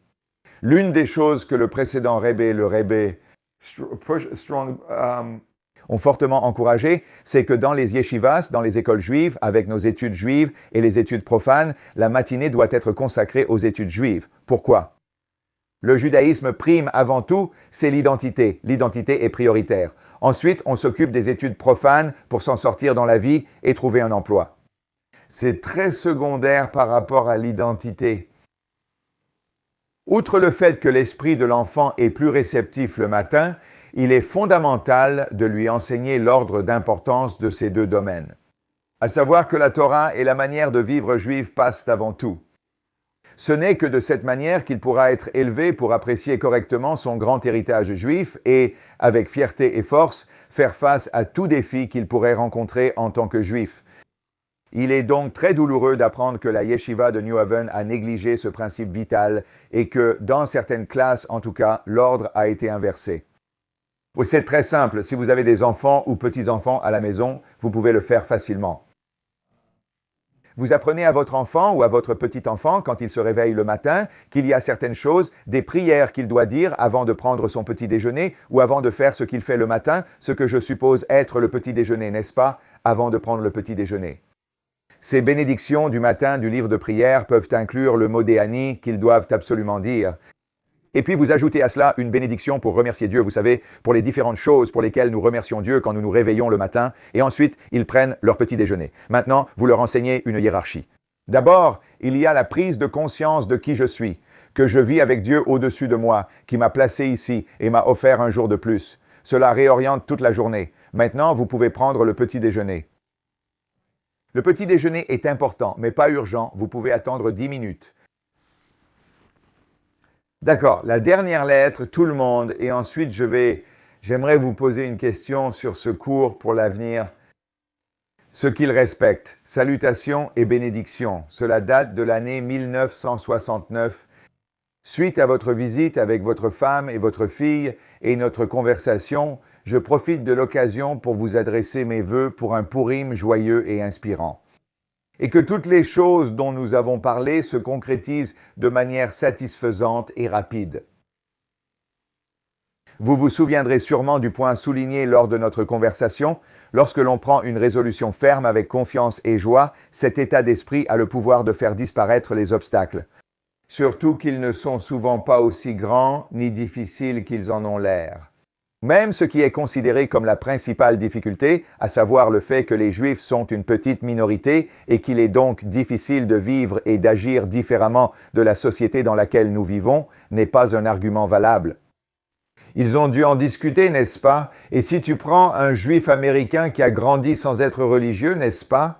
L'une des choses que le précédent le Rebbe Strong, ont fortement encouragé, c'est que dans les yeshivas, dans les écoles juives, avec nos études juives et les études profanes, la matinée doit être consacrée aux études juives. Pourquoi? Le judaïsme prime avant tout, c'est l'identité. L'identité est prioritaire. Ensuite, on s'occupe des études profanes pour s'en sortir dans la vie et trouver un emploi. C'est très secondaire par rapport à l'identité. Outre le fait que l'esprit de l'enfant est plus réceptif le matin, il est fondamental de lui enseigner l'ordre d'importance de ces deux domaines. À savoir que la Torah et la manière de vivre juive passent avant tout. Ce n'est que de cette manière qu'il pourra être élevé pour apprécier correctement son grand héritage juif et, avec fierté et force, faire face à tout défi qu'il pourrait rencontrer en tant que juif. Il est donc très douloureux d'apprendre que la yeshiva de New Haven a négligé ce principe vital et que, dans certaines classes en tout cas, l'ordre a été inversé. C'est très simple, si vous avez des enfants ou petits-enfants à la maison, vous pouvez le faire facilement. Vous apprenez à votre enfant ou à votre petit-enfant, quand il se réveille le matin, qu'il y a certaines choses, des prières qu'il doit dire avant de prendre son petit déjeuner ou avant de faire ce qu'il fait le matin, ce que je suppose être le petit déjeuner, n'est-ce pas, avant de prendre le petit déjeuner. Ces bénédictions du matin du livre de prière peuvent inclure le mot Déani qu'ils doivent absolument dire. Et puis vous ajoutez à cela une bénédiction pour remercier Dieu, vous savez, pour les différentes choses pour lesquelles nous remercions Dieu quand nous nous réveillons le matin, et ensuite ils prennent leur petit déjeuner. Maintenant, vous leur enseignez une hiérarchie. D'abord, il y a la prise de conscience de qui je suis, que je vis avec Dieu au-dessus de moi, qui m'a placé ici et m'a offert un jour de plus. Cela réoriente toute la journée. Maintenant, vous pouvez prendre le petit déjeuner. Le petit déjeuner est important, mais pas urgent, vous pouvez attendre 10 minutes. D'accord, la dernière lettre, tout le monde, et ensuite j'aimerais vous poser une question sur ce cours pour l'avenir. Ce qu'il respecte, salutations et bénédictions, cela date de l'année 1969. Suite à votre visite avec votre femme et votre fille et notre conversation, je profite de l'occasion pour vous adresser mes vœux pour un Purim joyeux et inspirant. Et que toutes les choses dont nous avons parlé se concrétisent de manière satisfaisante et rapide. Vous vous souviendrez sûrement du point souligné lors de notre conversation. Lorsque l'on prend une résolution ferme avec confiance et joie, cet état d'esprit a le pouvoir de faire disparaître les obstacles. Surtout qu'ils ne sont souvent pas aussi grands ni difficiles qu'ils en ont l'air. Même ce qui est considéré comme la principale difficulté, à savoir le fait que les Juifs sont une petite minorité et qu'il est donc difficile de vivre et d'agir différemment de la société dans laquelle nous vivons, n'est pas un argument valable. Ils ont dû en discuter, n'est-ce pas? Et si tu prends un Juif américain qui a grandi sans être religieux, n'est-ce pas?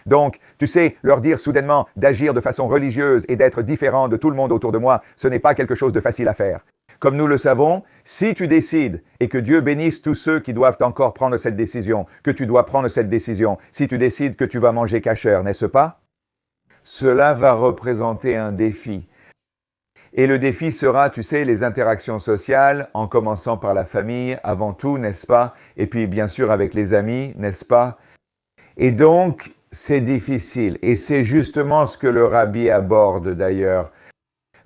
Donc, tu sais, leur dire soudainement d'agir de façon religieuse et d'être différent de tout le monde autour de moi, ce n'est pas quelque chose de facile à faire. Comme nous le savons, si tu décides, et que Dieu bénisse tous ceux qui doivent encore prendre cette décision, que tu dois prendre cette décision, si tu décides que tu vas manger kasher, n'est-ce pas? Cela va représenter un défi. Et le défi sera, tu sais, les interactions sociales, en commençant par la famille, avant tout, n'est-ce pas? Et puis, bien sûr, avec les amis, n'est-ce pas? Et donc, c'est difficile. Et c'est justement ce que le rabbi aborde d'ailleurs.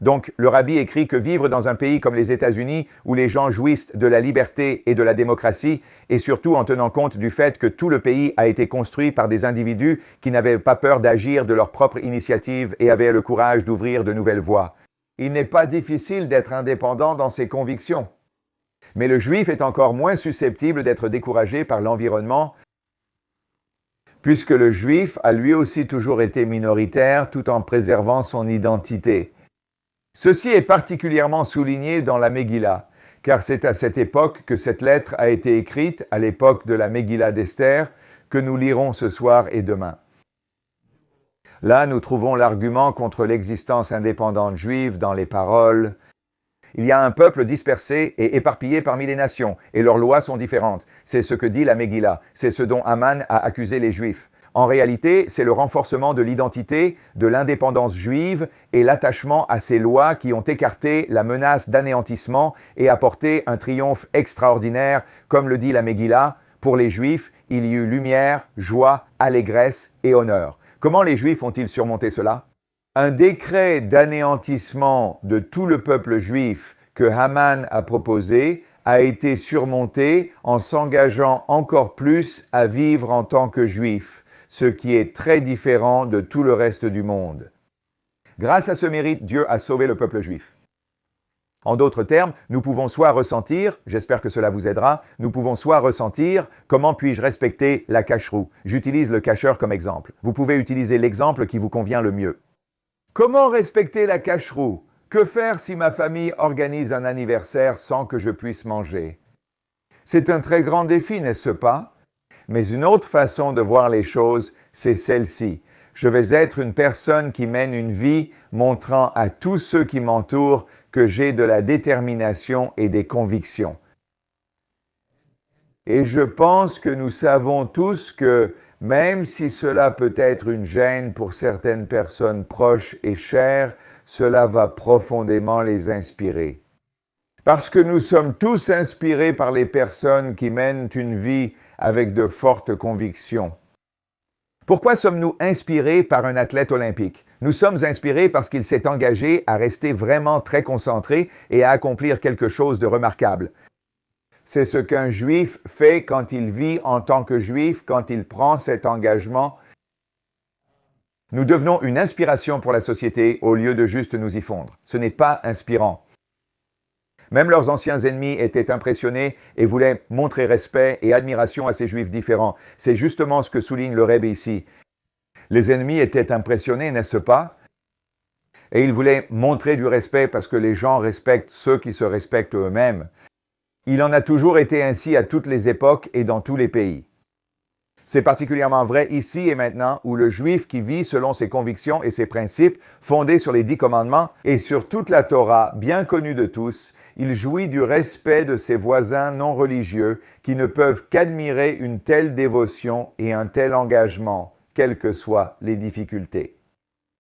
Donc, le rabbi écrit que vivre dans un pays comme les États-Unis, où les gens jouissent de la liberté et de la démocratie, et surtout en tenant compte du fait que tout le pays a été construit par des individus qui n'avaient pas peur d'agir de leur propre initiative et avaient le courage d'ouvrir de nouvelles voies. Il n'est pas difficile d'être indépendant dans ses convictions. Mais le juif est encore moins susceptible d'être découragé par l'environnement, puisque le juif a lui aussi toujours été minoritaire tout en préservant son identité. Ceci est particulièrement souligné dans la Megillah, car c'est à cette époque que cette lettre a été écrite, à l'époque de la Megillah d'Esther, que nous lirons ce soir et demain. Là, nous trouvons l'argument contre l'existence indépendante juive dans les paroles. Il y a un peuple dispersé et éparpillé parmi les nations, et leurs lois sont différentes. C'est ce que dit la Megillah, c'est ce dont Haman a accusé les Juifs. En réalité, c'est le renforcement de l'identité, de l'indépendance juive et l'attachement à ces lois qui ont écarté la menace d'anéantissement et apporté un triomphe extraordinaire, comme le dit la Megillah. Pour les Juifs, il y eut lumière, joie, allégresse et honneur. Comment les Juifs ont-ils surmonté cela? Un décret d'anéantissement de tout le peuple juif que Haman a proposé a été surmonté en s'engageant encore plus à vivre en tant que juif, ce qui est très différent de tout le reste du monde. Grâce à ce mérite, Dieu a sauvé le peuple juif. En d'autres termes, nous pouvons soit ressentir, j'espère que cela vous aidera, nous pouvons soit ressentir comment puis-je respecter la cacheroute. J'utilise le cacheur comme exemple. Vous pouvez utiliser l'exemple qui vous convient le mieux. Comment respecter la cacheroute? Que faire si ma famille organise un anniversaire sans que je puisse manger? C'est un très grand défi, n'est-ce pas? Mais une autre façon de voir les choses, c'est celle-ci. Je vais être une personne qui mène une vie montrant à tous ceux qui m'entourent que j'ai de la détermination et des convictions. Et je pense que nous savons tous que même si cela peut être une gêne pour certaines personnes proches et chères, cela va profondément les inspirer. Parce que nous sommes tous inspirés par les personnes qui mènent une vie avec de fortes convictions. Pourquoi sommes-nous inspirés par un athlète olympique? Nous sommes inspirés parce qu'il s'est engagé à rester vraiment très concentré et à accomplir quelque chose de remarquable. C'est ce qu'un juif fait quand il vit en tant que juif, quand il prend cet engagement. Nous devenons une inspiration pour la société au lieu de juste nous y fondre. Ce n'est pas inspirant. Même leurs anciens ennemis étaient impressionnés et voulaient montrer respect et admiration à ces juifs différents. C'est justement ce que souligne le Rebbe ici. Les ennemis étaient impressionnés, n'est-ce pas? Et ils voulaient montrer du respect parce que les gens respectent ceux qui se respectent eux-mêmes. Il en a toujours été ainsi à toutes les époques et dans tous les pays. C'est particulièrement vrai ici et maintenant où le juif qui vit selon ses convictions et ses principes fondés sur les 10 commandements et sur toute la Torah bien connue de tous, il jouit du respect de ses voisins non religieux qui ne peuvent qu'admirer une telle dévotion et un tel engagement, quelles que soient les difficultés.